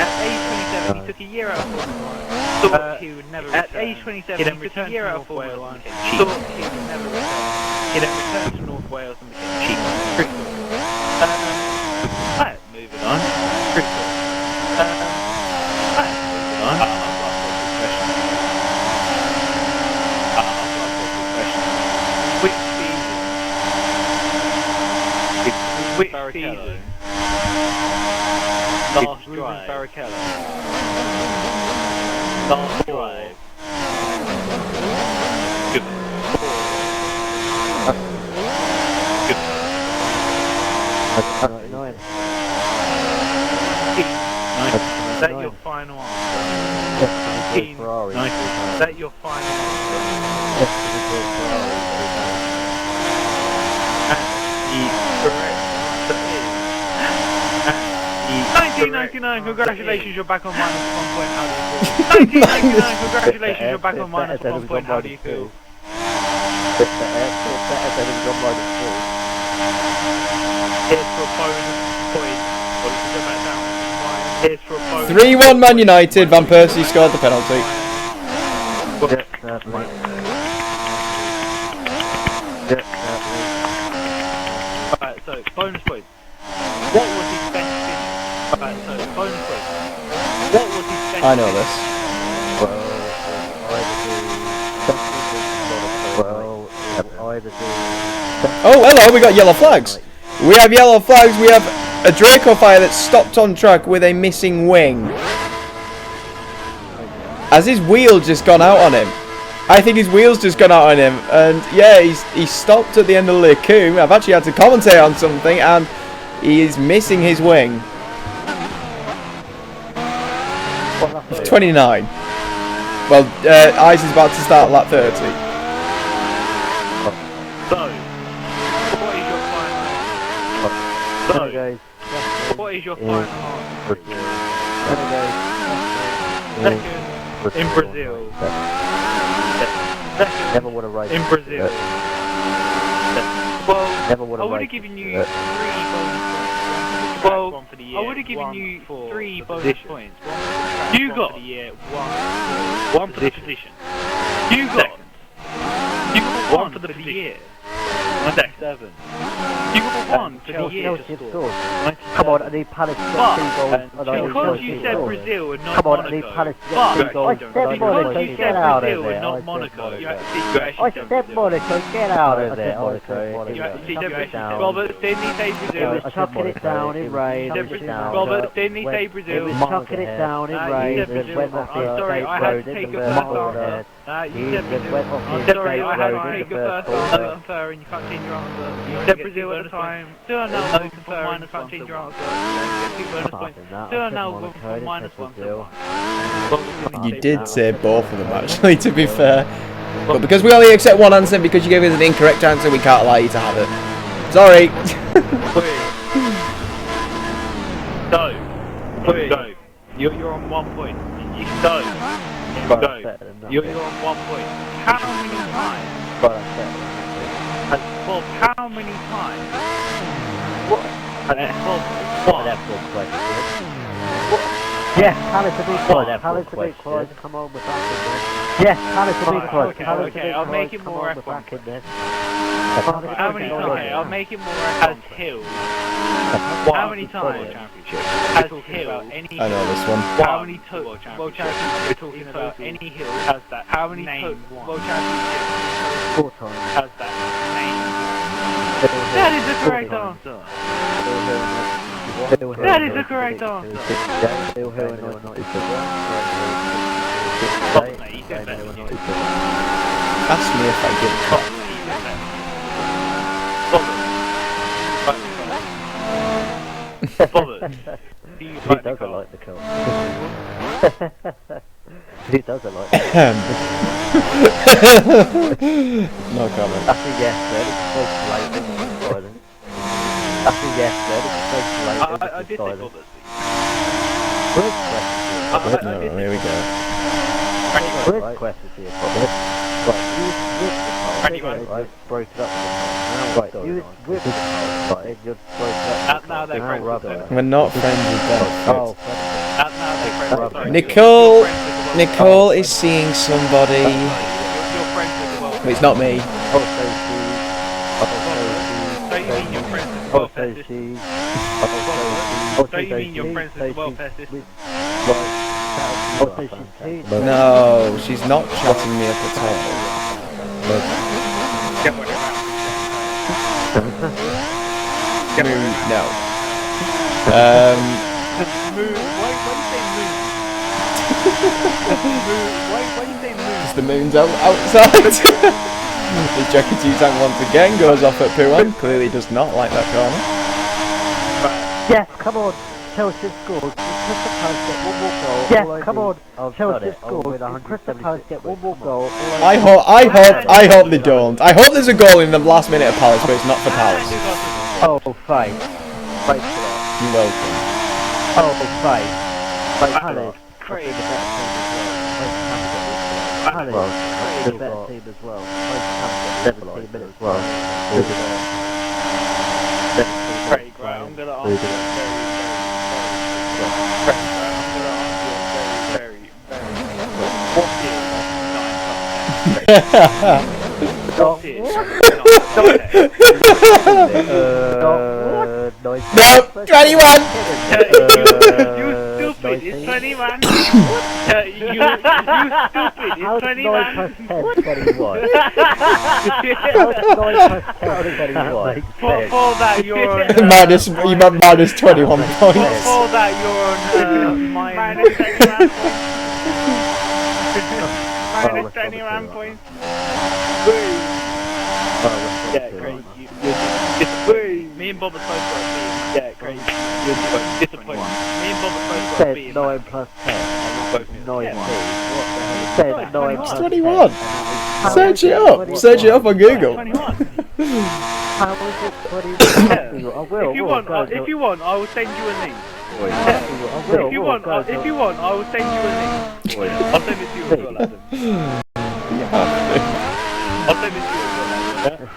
[SPEAKER 2] At age 27, he took a year out of Formula 1. Thought he would never return. At age 27, he took a year out of Formula 1. Thought he would never return. He then returned to North Wales and became cheap. True story. Right, moving on. True story. Right, moving on. I've got a question. Which season? Which season? Last drive. Last drive. Good. Good. Is that your final answer? 15. Is that your final answer? And the correct answer is 1999. Congratulations, you're back on -1 point. How do you feel? 1999. Congratulations, you're back on -1 point. How do you feel? Here's for a bonus point. Well, you can go back down. Here's for a bonus
[SPEAKER 1] 3-1 Man United. Van Persie scored the penalty.
[SPEAKER 2] Alright, so bonus point. What was his best finish? Alright, so bonus point. What was his best
[SPEAKER 1] I know this.
[SPEAKER 5] Well, either do...
[SPEAKER 1] Oh, hello, we got yellow flags. We have yellow flags. We have a Draco fire that's stopped on track with a missing wing. Has his wheel just gone out on him? I think his wheel's just gone out on him. And yeah, he's stopped at the end of the lagoon. I've actually had to commentate on something, and he is missing his wing. It's 29. Well, Ice is about to start lap 30.
[SPEAKER 3] What is your final Second in Brazil.
[SPEAKER 5] Never would have race
[SPEAKER 3] in Brazil. Well,
[SPEAKER 5] Never would
[SPEAKER 3] I
[SPEAKER 5] have
[SPEAKER 3] would have
[SPEAKER 5] race
[SPEAKER 3] given you 3 bonus points. Well, I would have given you 3 bonus points. You got one for the position. You got 1 for the year. 7. You got 1 for the year to score.
[SPEAKER 5] Come on, I need Palace to get 2 goals.
[SPEAKER 3] Because you said Brazil and not
[SPEAKER 5] Come on, I need
[SPEAKER 3] Monaco.
[SPEAKER 5] Palace to get 2 goals.
[SPEAKER 3] Because you said Brazil and not Monaco.
[SPEAKER 5] I said Monaco, get out of there.
[SPEAKER 3] Robert, Sydney say Brazil.
[SPEAKER 5] It was chucking it down in rain.
[SPEAKER 3] Robert, Sydney say Brazil.
[SPEAKER 5] It was chucking it down in rain. It went off the
[SPEAKER 3] sorry, I had to take a first answer. You said Brazil. I'm sorry, I had to take a first answer. Unfair, and you can't change your answer. You said Brazil at the time. Still now unfair, and you can't change your answer. Still now -1 for
[SPEAKER 1] You did say both of them, actually, to be fair. But because we only accept one answer, because you gave us an incorrect answer, we can't allow you to have it. Sorry.
[SPEAKER 3] No. You're on 1 point. You don't. You're on 1 point. How many times? Bob, how many times? What?
[SPEAKER 5] Yes, Palace to be close. Palace to be close. Come on with that. Yes, Palace to be close.
[SPEAKER 3] Okay, I'll make it more F1. How many times? Okay, I'll make it more F1. Has Hill. How many times? Has Hill any?
[SPEAKER 1] I know this one.
[SPEAKER 3] How many World Championships? We're talking about any Hill has that. How many World Championships?
[SPEAKER 5] 4 times.
[SPEAKER 3] Has that name? That is the correct answer. That is the correct answer.
[SPEAKER 1] Ask me if I give cut.
[SPEAKER 5] He doesn't like the car. He doesn't like the car.
[SPEAKER 1] No comment.
[SPEAKER 5] I think yes, sir. It's close to late. I think yes, sir. It's close to late.
[SPEAKER 3] I did think of it.
[SPEAKER 1] Here we go.
[SPEAKER 5] First question to you, Robert. Right, you whipped the car. Right, broke it up. Right, you whipped the car. Right, you broke it up.
[SPEAKER 3] Now they're friends with them.
[SPEAKER 1] We're not friends with them.
[SPEAKER 5] Oh,
[SPEAKER 3] Now they're friends with them.
[SPEAKER 1] Nicole is seeing somebody.
[SPEAKER 3] You're friends with the world.
[SPEAKER 1] But it's not me.
[SPEAKER 3] So you mean you're friends with the welfare system? So you mean you're friends with the welfare system?
[SPEAKER 1] No, she's not chatting me up at all. No.
[SPEAKER 3] Why do you say moon? Why do you say moon?
[SPEAKER 1] The moon's outside. The Jackie T-Tank once again goes off at Puan. Clearly does not like that corner.
[SPEAKER 5] yes, come on. Chelsea scores. Crystal Palace get 1 more goal. Yes, come on. Chelsea scores. Crystal Palace get 1 more goal.
[SPEAKER 1] I hope they don't. I hope there's a goal in the last minute of Palace, but it's not for Palace.
[SPEAKER 5] Oh, fine. Fine.
[SPEAKER 1] You're welcome.
[SPEAKER 5] Oh, fine. Palace.
[SPEAKER 3] Crazy.
[SPEAKER 5] Palace. The better team as well. 17 minutes as well.
[SPEAKER 3] Craig, right, I'm gonna ask you
[SPEAKER 1] No, 21!
[SPEAKER 3] You're stupid. It's 20 man. You stupid.
[SPEAKER 5] How's
[SPEAKER 3] It's 20
[SPEAKER 5] 9
[SPEAKER 3] man.
[SPEAKER 5] plus 10 21? How's 9 plus 10 21?
[SPEAKER 3] For that you're on.
[SPEAKER 1] Minus, you meant minus 21 points.
[SPEAKER 3] For that you're on minus 21 points. Minus 21 points.
[SPEAKER 2] Yeah, great.
[SPEAKER 3] Me and Bob are supposed to be.
[SPEAKER 2] Yeah, great. You're disappointed.
[SPEAKER 3] Me and Bob are supposed to
[SPEAKER 5] Said
[SPEAKER 3] be.
[SPEAKER 5] 9 plus 10 and
[SPEAKER 2] Both
[SPEAKER 5] 19.
[SPEAKER 2] yeah.
[SPEAKER 5] Said 9
[SPEAKER 1] It's
[SPEAKER 5] plus
[SPEAKER 1] 21.
[SPEAKER 5] 10.
[SPEAKER 1] Search it up. Search it up on Google.
[SPEAKER 3] 21.
[SPEAKER 5] How is it 21? I will.
[SPEAKER 3] If you want, I will send you a link.
[SPEAKER 5] I will.
[SPEAKER 3] If you want, I will send you a link. I'll send it to you as well, Adam. I'll send it to you as well, Adam.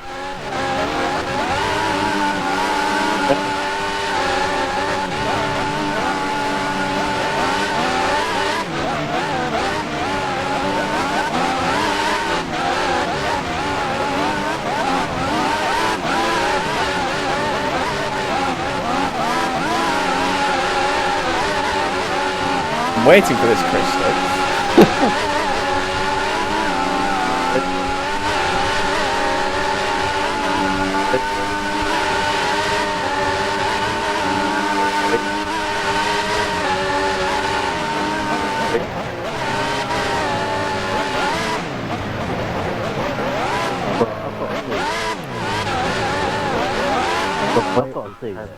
[SPEAKER 1] I'm waiting for this, Chris.
[SPEAKER 5] I've got to see that.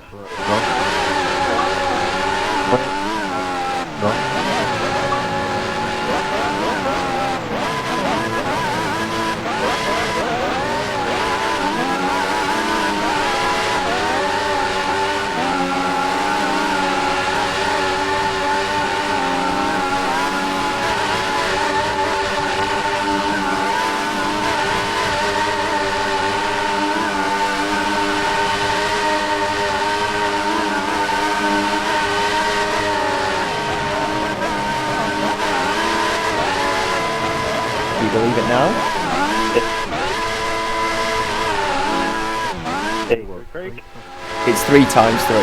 [SPEAKER 5] No.
[SPEAKER 1] Do you believe it now? It's 3 times 3.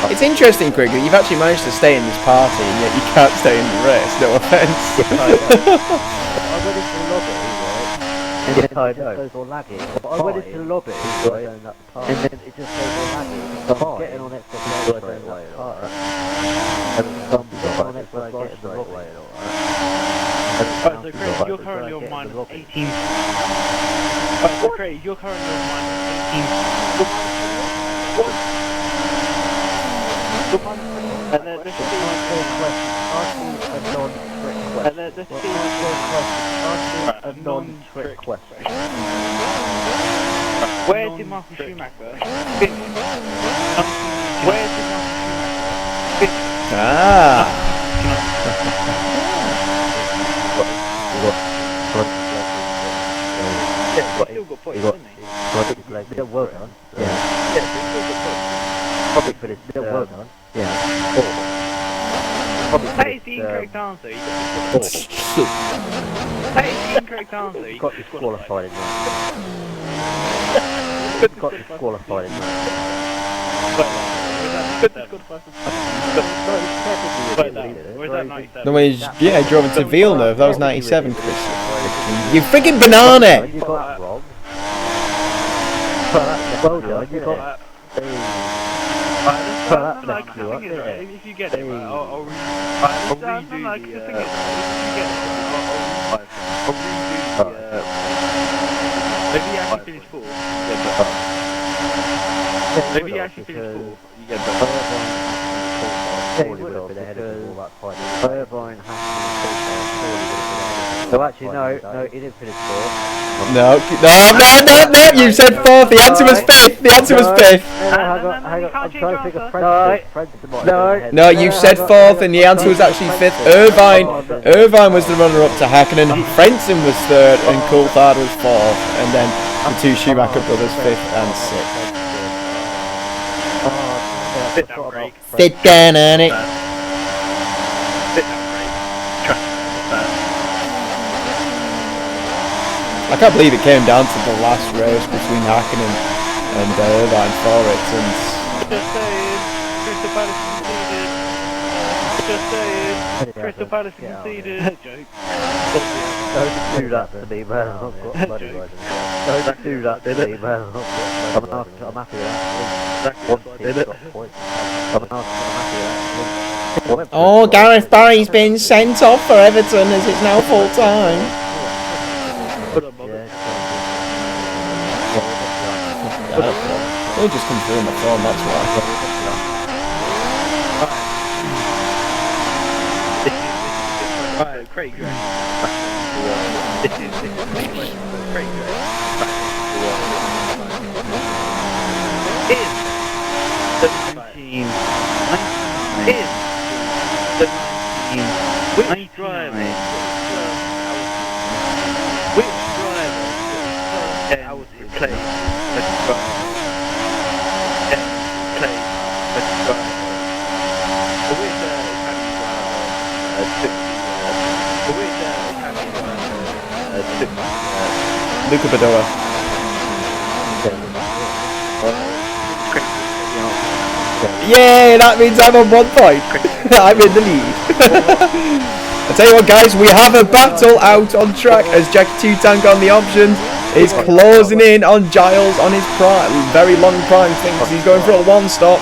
[SPEAKER 1] It's interesting, Craig, that you've actually managed to stay in this party and yet you can't stay in the race, no offence.
[SPEAKER 5] I went into the lobby, right? And then it just goes all laggy. I went into the lobby, right? And then it just goes all laggy. So I'm getting on Xbox Live straight away, alright? And I'm getting on Xbox Live straight away, alright?
[SPEAKER 3] Alright, so Craig, you're currently on minus 18. Alright, so Craig, you're currently on minus 18. And then this should be
[SPEAKER 5] a non-trick question.
[SPEAKER 3] Where did Michael Schumacher finish? Where did Michael Schumacher finish?
[SPEAKER 1] Ah!
[SPEAKER 3] Yeah, he still got points, didn't he?
[SPEAKER 5] Yeah, well done. Yeah.
[SPEAKER 3] Yeah, he still got points.
[SPEAKER 5] Probably for this. Yeah, well done. Yeah.
[SPEAKER 3] That is the incorrect answer. You got disqualified. That is the incorrect answer. You
[SPEAKER 5] got disqualified in that. Got disqualified in that.
[SPEAKER 3] Where's that 97?
[SPEAKER 1] No, yeah, he drove into Villeneuve, that was 97, Chris. You freaking banana!
[SPEAKER 5] You got that wrong. Well done, you got...
[SPEAKER 3] If you get it, I'll redo maybe you actually finish 4. Maybe you actually finish 4. You get that.
[SPEAKER 5] Irvine has to be No, actually, no, he didn't finish fourth.
[SPEAKER 1] No, you said fourth. The answer was fifth. The answer was fifth.
[SPEAKER 5] Hang on, I'm trying to think of French.
[SPEAKER 1] No, you said fourth, and the answer was actually fifth. Irvine was the runner-up to Hakkinen. Frentzen was third, and Coulthard was fourth, and then the two Schumacher brothers fifth and sixth.
[SPEAKER 3] Sit down, Craig.
[SPEAKER 1] Sit down on it.
[SPEAKER 3] Sit down, Craig.
[SPEAKER 1] I can't believe it came down to the last race between Hakkinen and Irvine for it, and
[SPEAKER 2] Just saying, Crystal Palace conceded. Just saying, Crystal Palace conceded. Joke.
[SPEAKER 5] Don't do that to me, man. I've got bloody right. Don't do that to me, man. I'm happy with that. One team's got points. I'm happy with that.
[SPEAKER 1] oh, Gareth Barry's been sent off for Everton as it's now full time. They just come through on my phone, that's why.
[SPEAKER 3] Right, Craig, you're This is Craig, you're Is the 19 is the 19 which driver out to play the driver play the driver with the
[SPEAKER 1] Luca Badoa. Yay, that means I'm on 1 point. I'm in the lead. I tell you what, guys, we have a battle out on track as Jackie 2 Tank on the options is closing in on Giles on his very long prime thing because he's going for a one stop.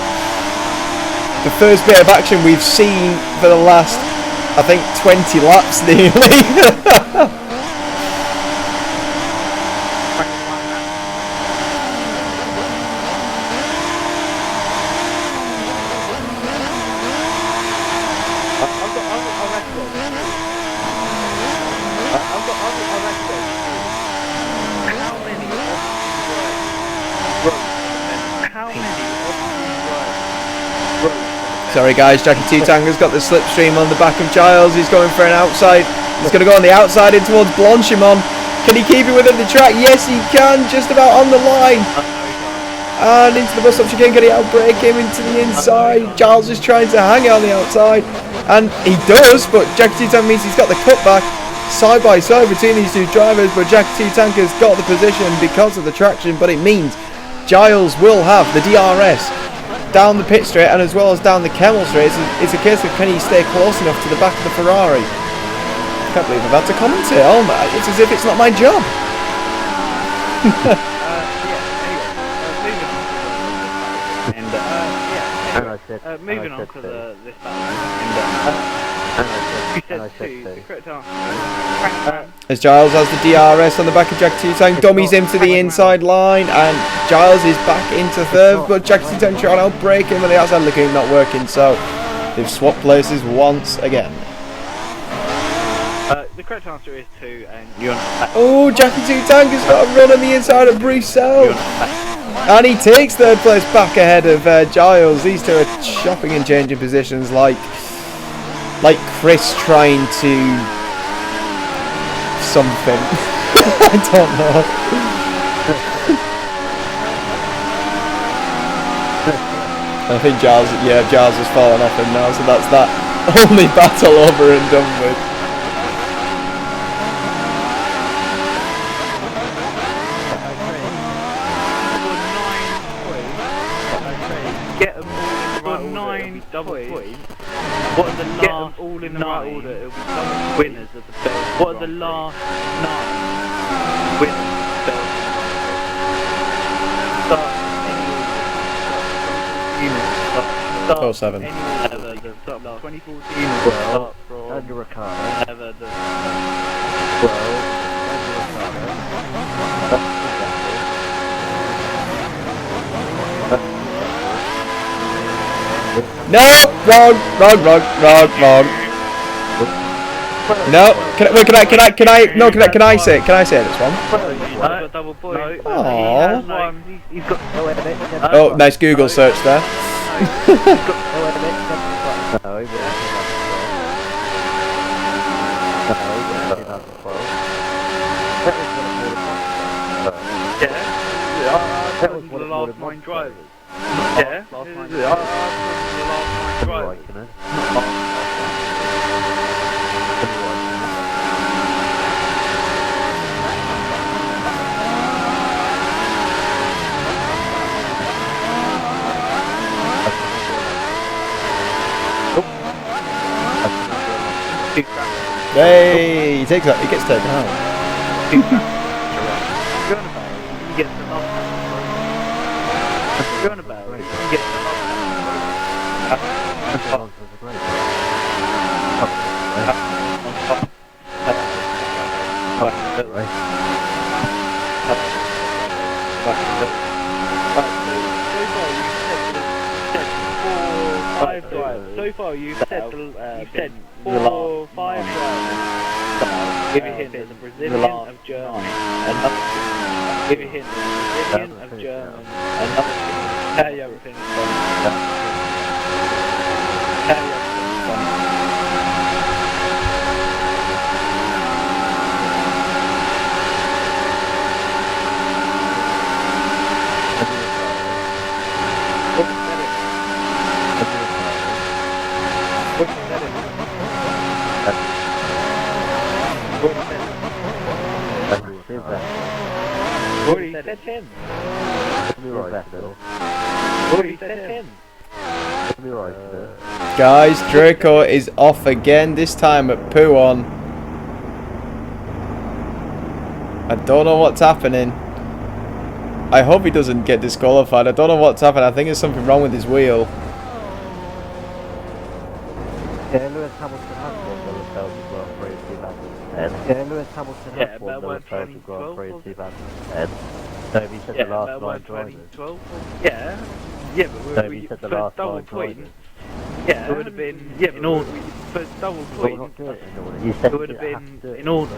[SPEAKER 1] The first bit of action we've seen for the last, I think, 20 laps nearly. Sorry guys, Jackie 2 Tank has got the slipstream on the back of Giles. He's going for an outside. He's going to go on the outside in towards Blanchimont. Can he keep it within the track? Yes, he can. Just about on the line. And into the bus stop chicane. Can he outbrake him into the inside? Giles is trying to hang it on the outside. And he does, but Jackie 2 Tank means he's got the cutback side by side between these two drivers. But Jackie 2 Tank has got the position because of the traction. But it means Giles will have the DRS down the pit straight and as well as down the Kemmel straight. It's a case of can he stay close enough to the back of the Ferrari. I can't believe I've had to commentate. Oh my, it's as if it's not my job.
[SPEAKER 3] Moving on to this battle. You said two, the correct answer.
[SPEAKER 1] As Giles has the DRS on the back of Jackie 2 Tank, dummies him to the inside line, and Giles is back into third, but Jackie 2 Tank trying to outbrake him with the outside looking not working, so they've swapped places once again.
[SPEAKER 3] The correct answer is 2, and you're not.
[SPEAKER 1] Oh, Jackie 2 Tank has got a run on the inside of Bruxelles, and he takes third place back ahead of Giles. These two are chopping and changing positions like Chris trying to something. I don't know. I think Giles has fallen off him now, so that's that only battle over and done with.
[SPEAKER 3] Get them all in the right order. 9 double points. What are the last all in the right order? It'll be double winners of the belt. What are the last 9 winners of the belt? Start
[SPEAKER 1] 07.
[SPEAKER 3] Ever the top 2014 start from
[SPEAKER 5] Under Ricardo.
[SPEAKER 3] ever the
[SPEAKER 1] No! Wrong! No, can I say it? Can I say this one?
[SPEAKER 3] Double point.
[SPEAKER 1] Aww.
[SPEAKER 3] He's got no edit.
[SPEAKER 1] Oh, nice Google search there.
[SPEAKER 5] No, he wouldn't have
[SPEAKER 3] That was one of the last 9 drivers. Yeah. Last 9 drivers.
[SPEAKER 1] Hey, he takes that. He gets taken out.
[SPEAKER 3] He gets the last going about it. He gets the So far you've said 4 or 5 drivers. Give you a hint, there's a Brazilian of German. Give you a hint, there's a Brazilian of German. Tell you everything is fun. Tell you everything is fun. Already said him. Already said him.
[SPEAKER 1] Guys, Draco is off again, this time at Puon. I don't know what's happening. I hope he doesn't get disqualified. I don't know what's happening. I think there's something wrong with his wheel.
[SPEAKER 5] Yeah, Lewis Hamilton has won the Belgian Grand Prix 2010. Yeah, Lewis Hamilton has won the Belgian Grand Prix 2010. So if he said the last 9 drivers.
[SPEAKER 3] Yeah, but
[SPEAKER 5] So if he said the last 9 drivers.
[SPEAKER 3] Yeah, it would have been, in order, for double points, it would have been in order.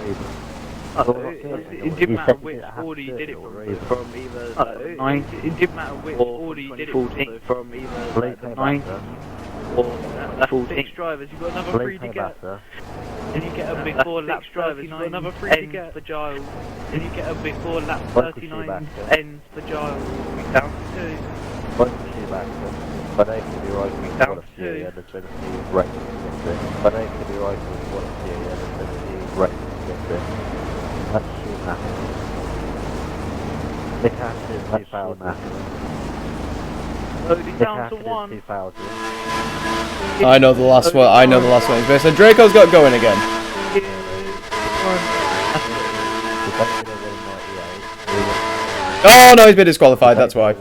[SPEAKER 3] It didn't matter which order you did it from either the 90, it didn't matter which order you did it from either the 90 or the 46 drivers, you've got another 3 to get. And you get a before lap 39, you've got another 3 to get for Giles. And you get a before lap 39 ends for Giles. Down to 2.
[SPEAKER 5] But they could be right with one of the and there's been a few races against it. But they could be right with one of the and there's been a few races against it. That's true matter. Nick Ashton, 2000.
[SPEAKER 3] Loading down to 1.
[SPEAKER 5] 2000.
[SPEAKER 1] I know the last one. I know the last one. So Draco's got going again. Oh no, he's been disqualified. That's why.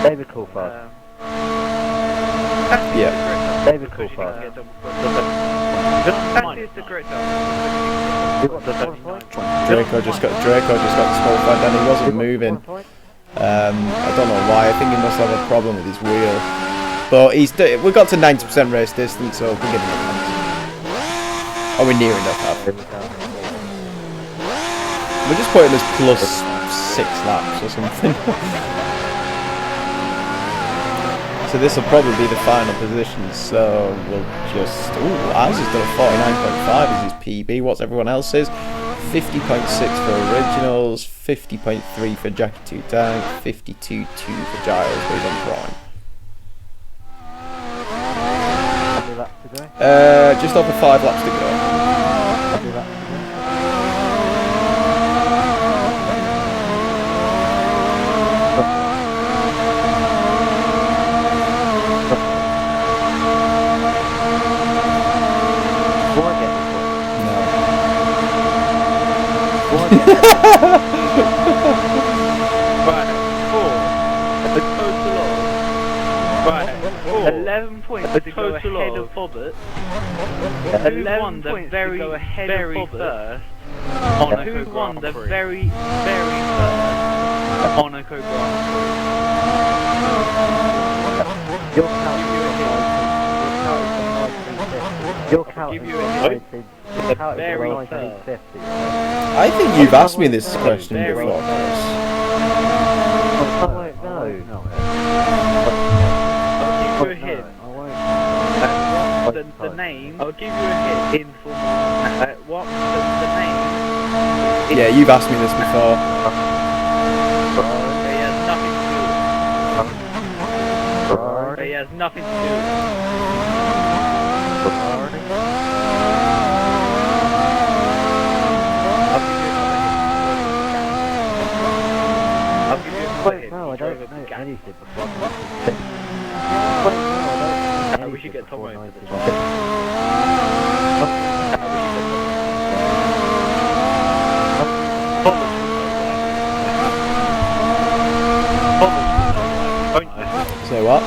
[SPEAKER 5] David Coulthard.
[SPEAKER 1] Yeah.
[SPEAKER 5] David Coulthard.
[SPEAKER 1] Draco just got disqualified and he wasn't moving. I don't know why. I think he must have a problem with his wheel. But we got to 90% race distance, so we're getting it. Are we near enough? We're just putting this plus 6 laps or something. So this will probably be the final position. So we'll just. Ooh, ours has done a 49.5 is his PB. What's everyone else's? 50.6 for originals, 50.3 for Jackie 2 Tank, 52.2 for Giles, but he's on prime. Just over 5 laps to go.
[SPEAKER 3] Right, 4. The total of. Right, 11 points to go ahead of Bobbert. 11 points to go ahead of Bobbert. Who won the very first Monaco Grand Prix?
[SPEAKER 5] Your count is 9.3. Your count
[SPEAKER 2] give
[SPEAKER 5] is
[SPEAKER 2] you a
[SPEAKER 5] the 1950.
[SPEAKER 1] I think you've asked me this question before, Chris.
[SPEAKER 5] I won't know.
[SPEAKER 2] I'll give you a hint.
[SPEAKER 5] I won't.
[SPEAKER 2] The name. I'll give you a hint in what the name.
[SPEAKER 1] Yeah, you've asked me this before.
[SPEAKER 2] It has nothing to do. It has nothing to do. I'll give you a hint.
[SPEAKER 5] No, I don't know anything before.
[SPEAKER 2] We should get Tom over this one.
[SPEAKER 1] Say what?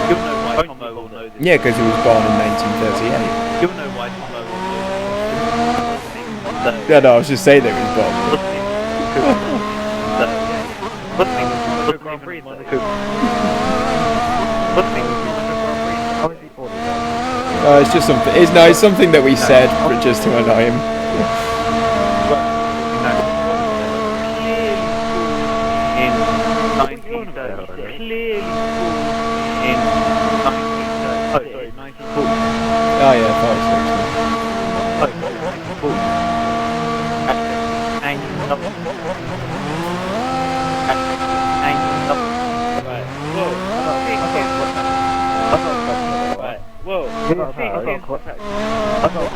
[SPEAKER 2] You'll know why Tomo will know this.
[SPEAKER 1] Yeah, because he was born in 1938.
[SPEAKER 2] You'll know why Tomo will know this.
[SPEAKER 1] Yeah, no, I was just saying that he was born. It's just something. It's something that we said, but just to annoy him. Oh yeah,
[SPEAKER 5] 5, 6.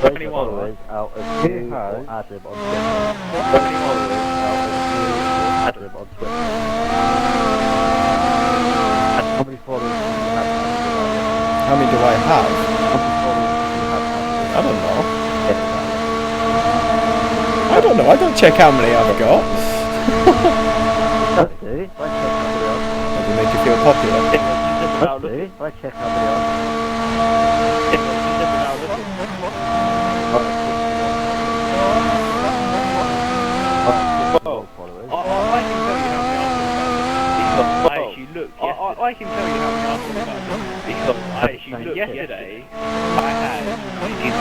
[SPEAKER 5] 21 followers out of 2 for Adam on Twitter. 20 followers out of 2 Adam on Twitter. How many followers do you have?
[SPEAKER 1] How many do I have?
[SPEAKER 5] How many followers do you have?
[SPEAKER 1] I don't know. I don't know. I don't check how many I've got.
[SPEAKER 5] Don't do. I check how many else.
[SPEAKER 1] Does it make you feel popular?
[SPEAKER 5] Don't do. I check how many else.
[SPEAKER 2] I can tell you how many answers about this because I actually looked yesterday. I had 19.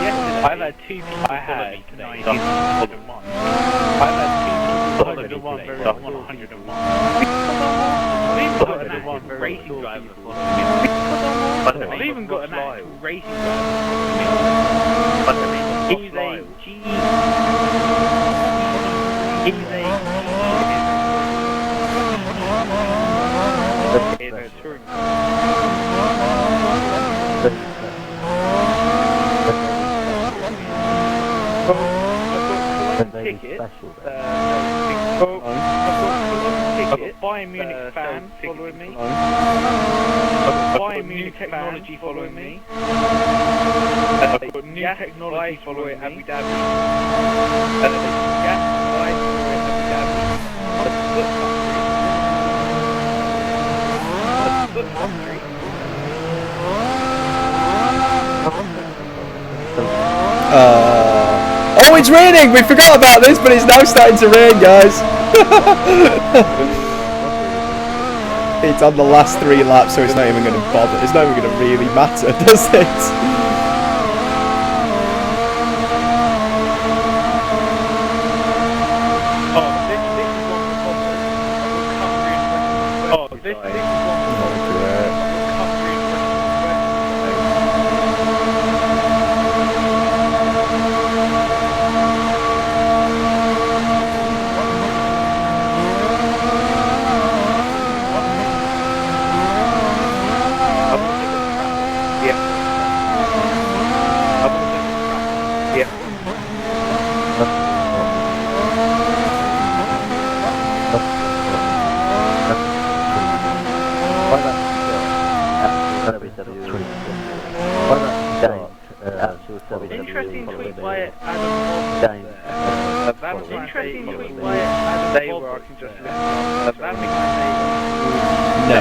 [SPEAKER 2] Yesterday, I've had 2 people. I had 1901. I've had 2 people. 101 versus 101. I've even got an racing driver following me. I've even got an actual racing driver following me. He's a G. He's a in a touring ticket. I've got Bayern Munich fan following me. I've got Bayern Munich technology following me. I've got new technology following Abu Dhabi. Gas following Abu Dhabi.
[SPEAKER 1] Oh, it's raining! We forgot about this, but it's now starting to rain, guys. It's on the last 3 laps, so it's not even going to bother. It's not even going to really matter, does it?
[SPEAKER 2] Interesting tweet by Adam. Interesting tweet by Adam. Where I can just
[SPEAKER 1] No,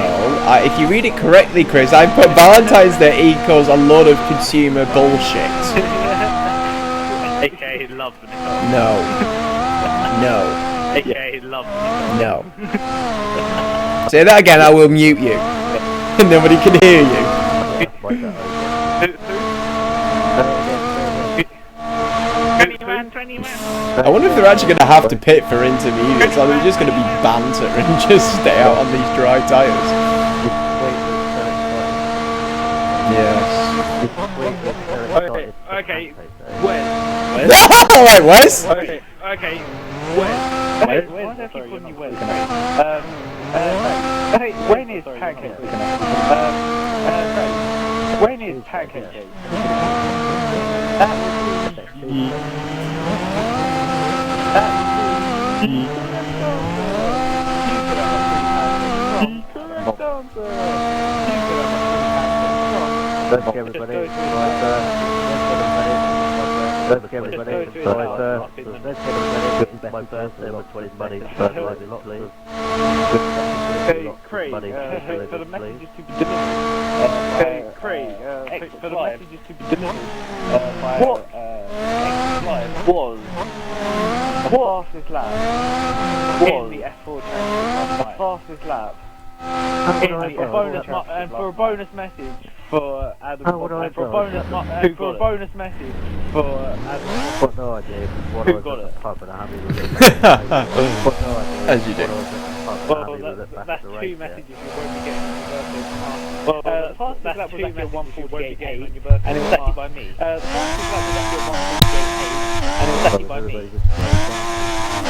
[SPEAKER 1] if you read it correctly, Chris, I put Valentine's Day equals a lot of consumer bullshit.
[SPEAKER 3] AKA love.
[SPEAKER 1] No. No.
[SPEAKER 3] AKA love.
[SPEAKER 1] No. Say that again, I will mute you. Nobody can hear you.
[SPEAKER 3] man, 20 man.
[SPEAKER 1] I wonder if they're actually going to have to pit for intermediates, or they're just going to be banter and just stay out on these dry tyres. Yes.
[SPEAKER 3] Okay, Wes.
[SPEAKER 1] Wait, Wes?
[SPEAKER 3] Okay, Wes.
[SPEAKER 2] Why do I keep calling you Wes? When is pancake? When is pancake?
[SPEAKER 5] Let's get everybody. Let's get everybody. Let's get everybody. My birthday on 20 money. Please.
[SPEAKER 2] Craig, for the messages to be delivered. Craig, for the messages to be delivered. What was the fastest lap in the F4 championship? The fastest lap. For a bonus message for Adam. For a bonus message for Adam.
[SPEAKER 5] Got no idea.
[SPEAKER 2] Who got it?
[SPEAKER 1] As you do.
[SPEAKER 2] Well, that's two messages you won't be getting on your birthday. Well, the fastest lap was actually at 1:48.8, and it was actually by me. The fastest lap was actually at 1:48.8, and it was actually by me.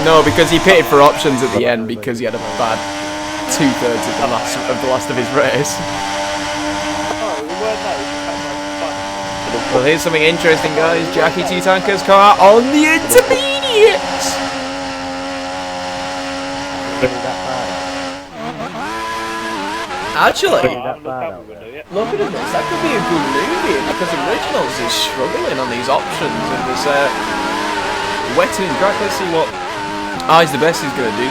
[SPEAKER 1] No, because he pitted for options at the end because he had a bad 2/3 of the last of his race. Well, here's something interesting, guys. Jackie Two Tankers come out on the intermediates. Actually, look at this. That could be a good move here because Originals is struggling on these options and there's wetting track. Let's see what Eyes the Best is going to do.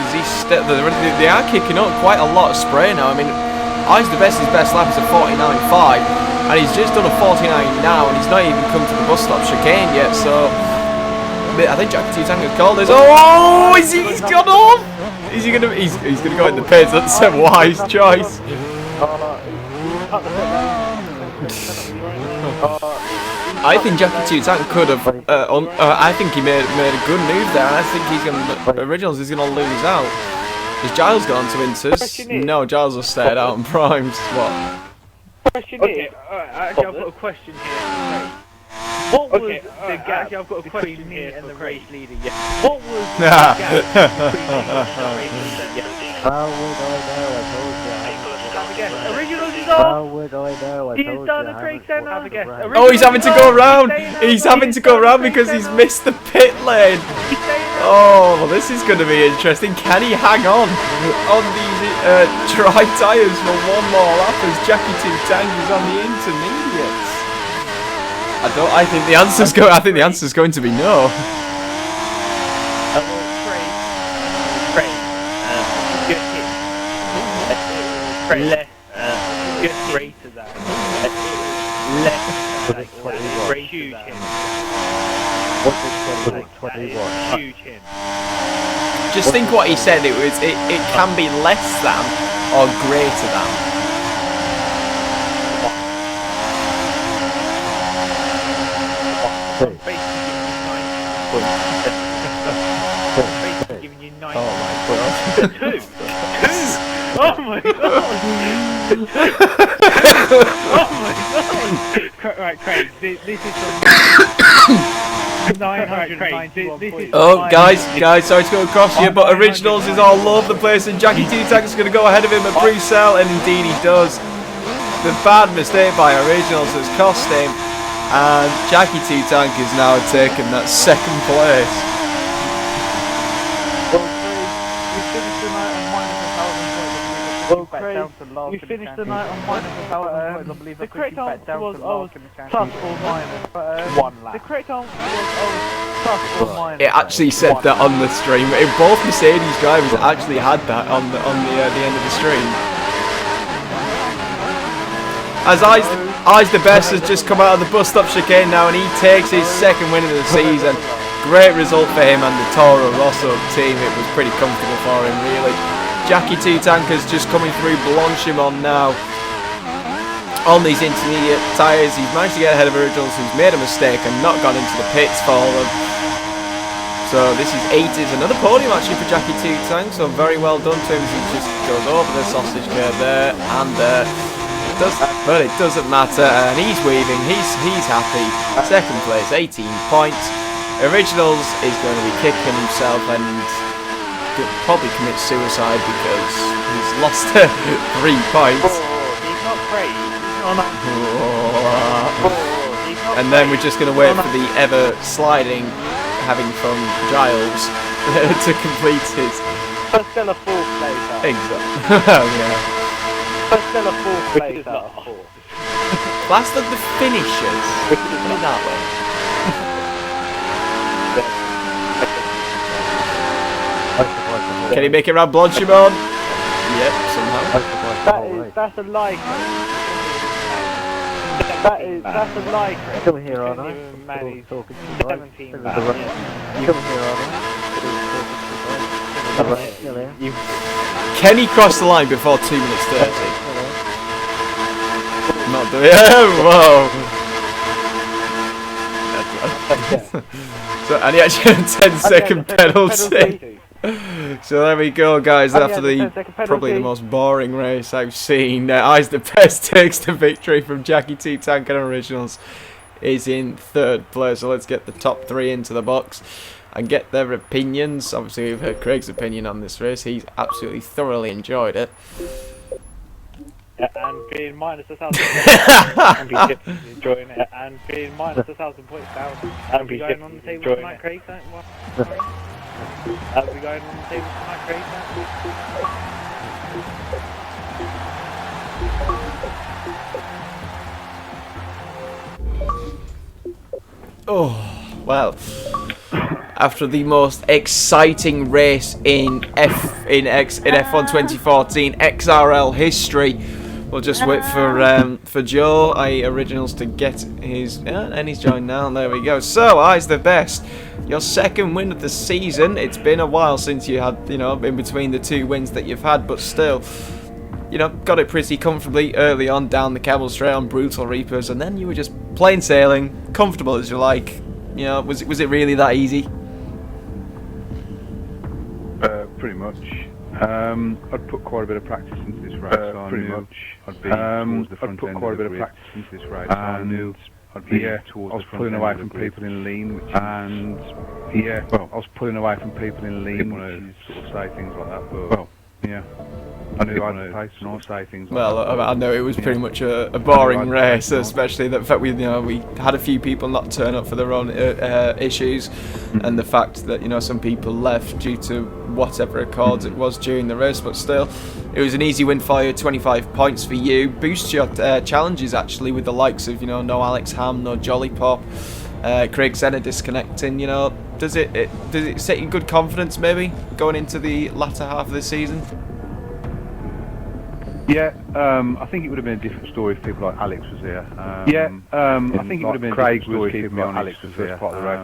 [SPEAKER 1] They are kicking up quite a lot of spray now. I mean, Eyes the Best, his best lap is a 49.5, and he's just done a 49 now, and he's not even come to the bus stop chicane yet. So I think Jackie Two Tankers called this. Oh, he's gone off. Is he gonna? He's gonna go in the pits. That's a wise choice. I think Jackie Two Tank could have. I think he made a good move there, and I think he's gonna. Originals is gonna lose out. Has Giles gone to Inters? No, Giles has stayed out and primes. What?
[SPEAKER 2] Question is,
[SPEAKER 3] actually, I've got a question here. What was the gap? Actually, I've got a question here and the race leader. Yeah. What was the gap between me and the race leader?
[SPEAKER 5] How would I know? I told you.
[SPEAKER 3] Originals is
[SPEAKER 5] How
[SPEAKER 3] off.
[SPEAKER 5] would I know? I
[SPEAKER 3] He's
[SPEAKER 5] told
[SPEAKER 3] done
[SPEAKER 5] you.
[SPEAKER 3] a Craig Senna.
[SPEAKER 1] Oh, he's having to go round. He's having to go round because he's missed the pit lane. Oh, well, this is going to be interesting. Can he hang on these dry tyres for one more lap as Jackie Two Tank is on the intermediates? I think the answer's going to be no.
[SPEAKER 3] Less greater than less huge him. Huge him.
[SPEAKER 1] Just think what he said. It can be less than or greater than.
[SPEAKER 3] Basically giving you 9 points. Two. Oh my god! Oh my god! Right, Craig, this is from 991 points.
[SPEAKER 1] Oh, guys, sorry to go across you, but Originals is all over the place, and Jackie Two Tank is going to go ahead of him at pre-sell, and indeed he does. The bad mistake by Originals has cost him, and Jackie Two Tank is now taking that second place.
[SPEAKER 2] Well, Craig, we finished the night on -1,000 points. I believe the correct answer was plus or minus 1 lap. The correct answer was plus or minus.
[SPEAKER 1] It actually said that on the stream. Both Mercedes drivers actually had that on the end of the stream. As Eyes the Best has just come out of the bus stop chicane now, and he takes his second win of the season. Great result for him and the Toro Rosso team. It was pretty comfortable for him, really. Jackie Two Tankers just coming through Blanchimont now on these intermediate tyres. He's managed to get ahead of Originals, who's made a mistake and not gone into the pits for them. So this is 80s, another podium actually for Jackie Two-Tang, so very well done to him. He just goes over the sausage curve there and there. But it doesn't matter, and he's weaving, he's happy. Second place, 18 points. Originals is going to be kicking himself and could probably commit suicide because he's lost 3 points.
[SPEAKER 2] He's not great.
[SPEAKER 1] And then we're just going to wait for the ever sliding, having fun Giles to complete his.
[SPEAKER 2] But still a 4th place.
[SPEAKER 1] Exactly. Yeah.
[SPEAKER 2] But still a 4th place out of 4.
[SPEAKER 1] Class of the finishers. Put it that way. Can he make it round Blanchimon? Yep, somehow.
[SPEAKER 2] That's a lie. That's a lie.
[SPEAKER 5] Come here, Arno.
[SPEAKER 2] Man,
[SPEAKER 5] Talking
[SPEAKER 2] 17.
[SPEAKER 5] Come here, Arno.
[SPEAKER 1] Can he cross the line before 2 minutes 30? Not doing it. Whoa. So, and he actually had a 10-second penalty. So there we go, guys. After the probably the most boring race I've seen, Eyes the Best takes the victory from Jackie Two-Tang and Originals is in 3rd place. So let's get the top 3 into the box and get their opinions. Obviously, we've heard Craig's opinion on this race. He's absolutely thoroughly enjoyed it.
[SPEAKER 2] Yeah, and being minus 1,000 points, enjoying it. And being minus 1,000 points down, and be going on the table tonight, Craig. Are we going on the table tonight, Craig?
[SPEAKER 1] Oh, well. After the most exciting race in F1 2014 XRL history, we'll just wait for Joe Originals to get his and he's joined now. And there we go. So, Eyes the Best, your 2nd win of the season. It's been a while since you had, in between the 2 wins that you've had, but still, got it pretty comfortably early on down the Camel Straight on Brutal Reapers, and then you were just plain sailing, comfortable as you like. Was it really that easy?
[SPEAKER 6] Pretty much. I'd put quite a bit of practice into this race. Pretty much. I'd be towards the front end of the grid. Into this race. I knew I'd be towards the front pulling away from people in lean, I was pulling away from people in lean, which sort of say things like that. But I knew I'd pace and I'd say things like that.
[SPEAKER 1] Well, I know it was pretty much a boring race, especially the fact we had a few people not turn up for their own issues, and the fact that some people left due to whatever accords it was during the race. But still, it was an easy win for you. 25 points for you. Boosts your challenges actually with the likes of no Alex Ham, no Jolly Pop, Craig Senna disconnecting. Does it set you good confidence maybe going into the latter half of the season?
[SPEAKER 6] Yeah, I think it would have been a different story if people like Alex was here. I think it would have been Craig was keeping me honest Alex the first part of the race.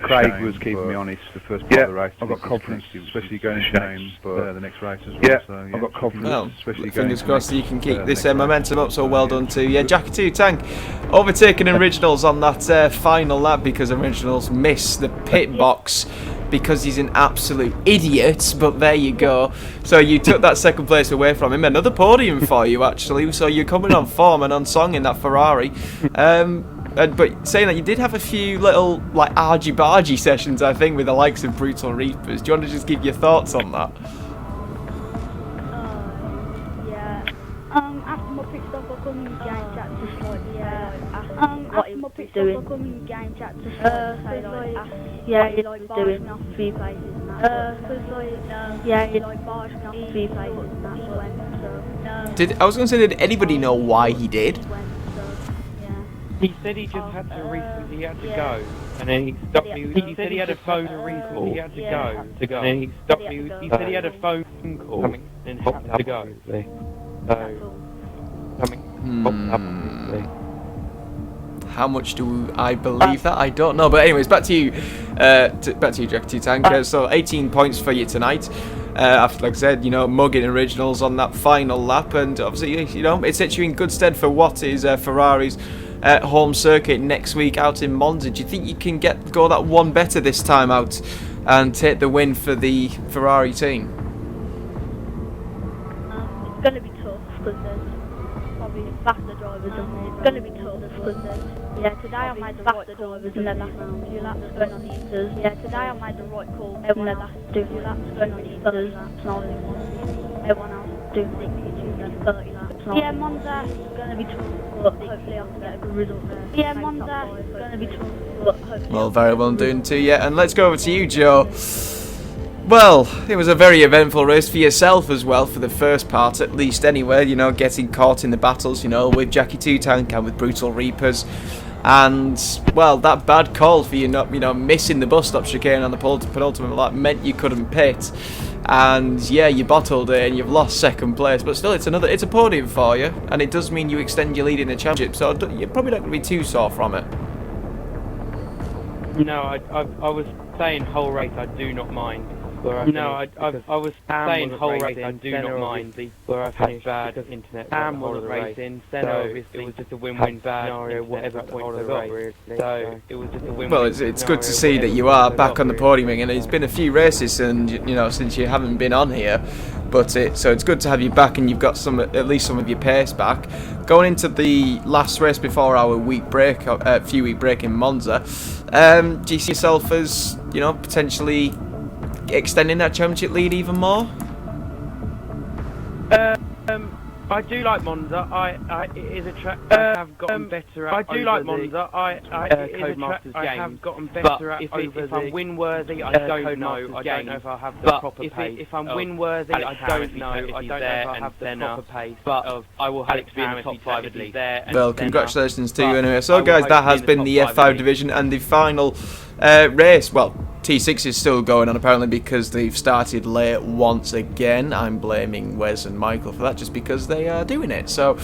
[SPEAKER 6] Craig was keeping me honest the first part of the race. I've got confidence, especially going into names the next race as well. So, I've got confidence, especially going.
[SPEAKER 1] Fingers crossed that you can keep this momentum up. So well done to Jackie Two-Tang, overtaking Originals on that final lap because Originals missed the pit box because he's an absolute idiot, but there you go. So you took that 2nd place away from him. Another podium for you, actually. So you're coming on form and on song in that Ferrari. But saying that, you did have a few little argy-bargy sessions, I think, with the likes of Brutal Reapers. Do you want to just give your thoughts on that?
[SPEAKER 7] After my pit stop, I come in the game chat to slightly, after my pit stop, I come in the game chat to slightly, he barged me off 3 places and that, he barged me off 3 places and that, he went,
[SPEAKER 1] I was going to say, did anybody know why he did?
[SPEAKER 2] He said he just had to recently, he had to go, and then he stopped me. He said he had a phone call, he had to go, and then he stopped me. He said he had a phone call and had to go.
[SPEAKER 1] How much do I believe that? I don't know. But anyways, back to you, Jackie Two-Tang. So 18 points for you tonight. After, like I said, mugging Originals on that final lap, and obviously, it sets you in good stead for what is Ferrari's home circuit next week out in Monza. Do you think you can go that one better this time out and take the win for the Ferrari team?
[SPEAKER 7] It's going to be tough because there's probably faster drivers than me. It's going to be tough because there's, today I made the faster drivers in the last few laps going on heaters. Today I made the right call in the last 2 laps going on heaters. Everyone else doing 62 and 30 laps. Monza is going to be tough, but hopefully I can get a good result there. Monza is going to be tough, but hopefully...
[SPEAKER 1] Well, very well done to you. And let's go over to you, Joe. Well, it was a very eventful race for yourself as well, for the first part at least anyway, you know, getting caught in the battles, you know, with Jackie Two Tank and with Brutal Reapers. And, well, that bad call for you not, you know, missing the bus stop chicane on the penultimate lap meant you couldn't pit. And, yeah, you bottled it and you've lost second place. But still, it's a podium for you. And it does mean you extend your lead in the championship. So you're probably not going to be too sore from it.
[SPEAKER 3] No, I was saying whole race, I do not mind. I was saying whole race, I do not mind where I've had bad internet. Sam wasn't racing, Senna obviously it was just a win-win scenario, whatever point I got. So it was just a win-win.
[SPEAKER 1] Well, it's good to see that you are back on the podium again. It's been a few races, and you know, since you haven't been on here, but so it's good to have you back, and you've got at least some of your pace back. Going into the last race before our few-week break in Monza, do you see yourself as, you know, potentially extending that championship lead even more?
[SPEAKER 3] I do like Monza. It is a track I have gotten better at. I do like Monza. It is a track I have gotten better at. If I'm win worthy, I don't know. I don't know if I'll have the proper pace. If I'm win worthy, I don't know. I don't know if I'll have the proper pace. But I will have to be in the top 5 at least.
[SPEAKER 1] Well, congratulations to you anyway. So, guys, that has been the F5 division and the final race. Well, T6 is still going on apparently because they've started late once again. I'm blaming Wes and Michael for that just because they are doing it. So,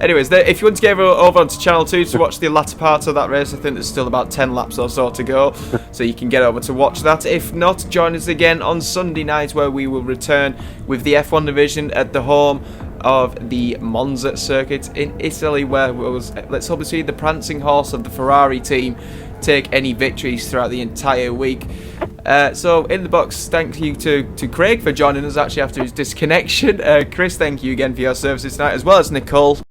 [SPEAKER 1] anyways, if you want to get over onto Channel 2 to watch the latter part of that race, I think there's still about 10 laps or so to go. So you can get over to watch that. If not, join us again on Sunday night where we will return with the F1 division at the home of the Monza circuit in Italy, where let's hope to see the prancing horse of the Ferrari team take any victories throughout the entire week. So in the box, thank you to Craig for joining us actually after his disconnection. Chris, thank you again for your services tonight, as well as Nicole.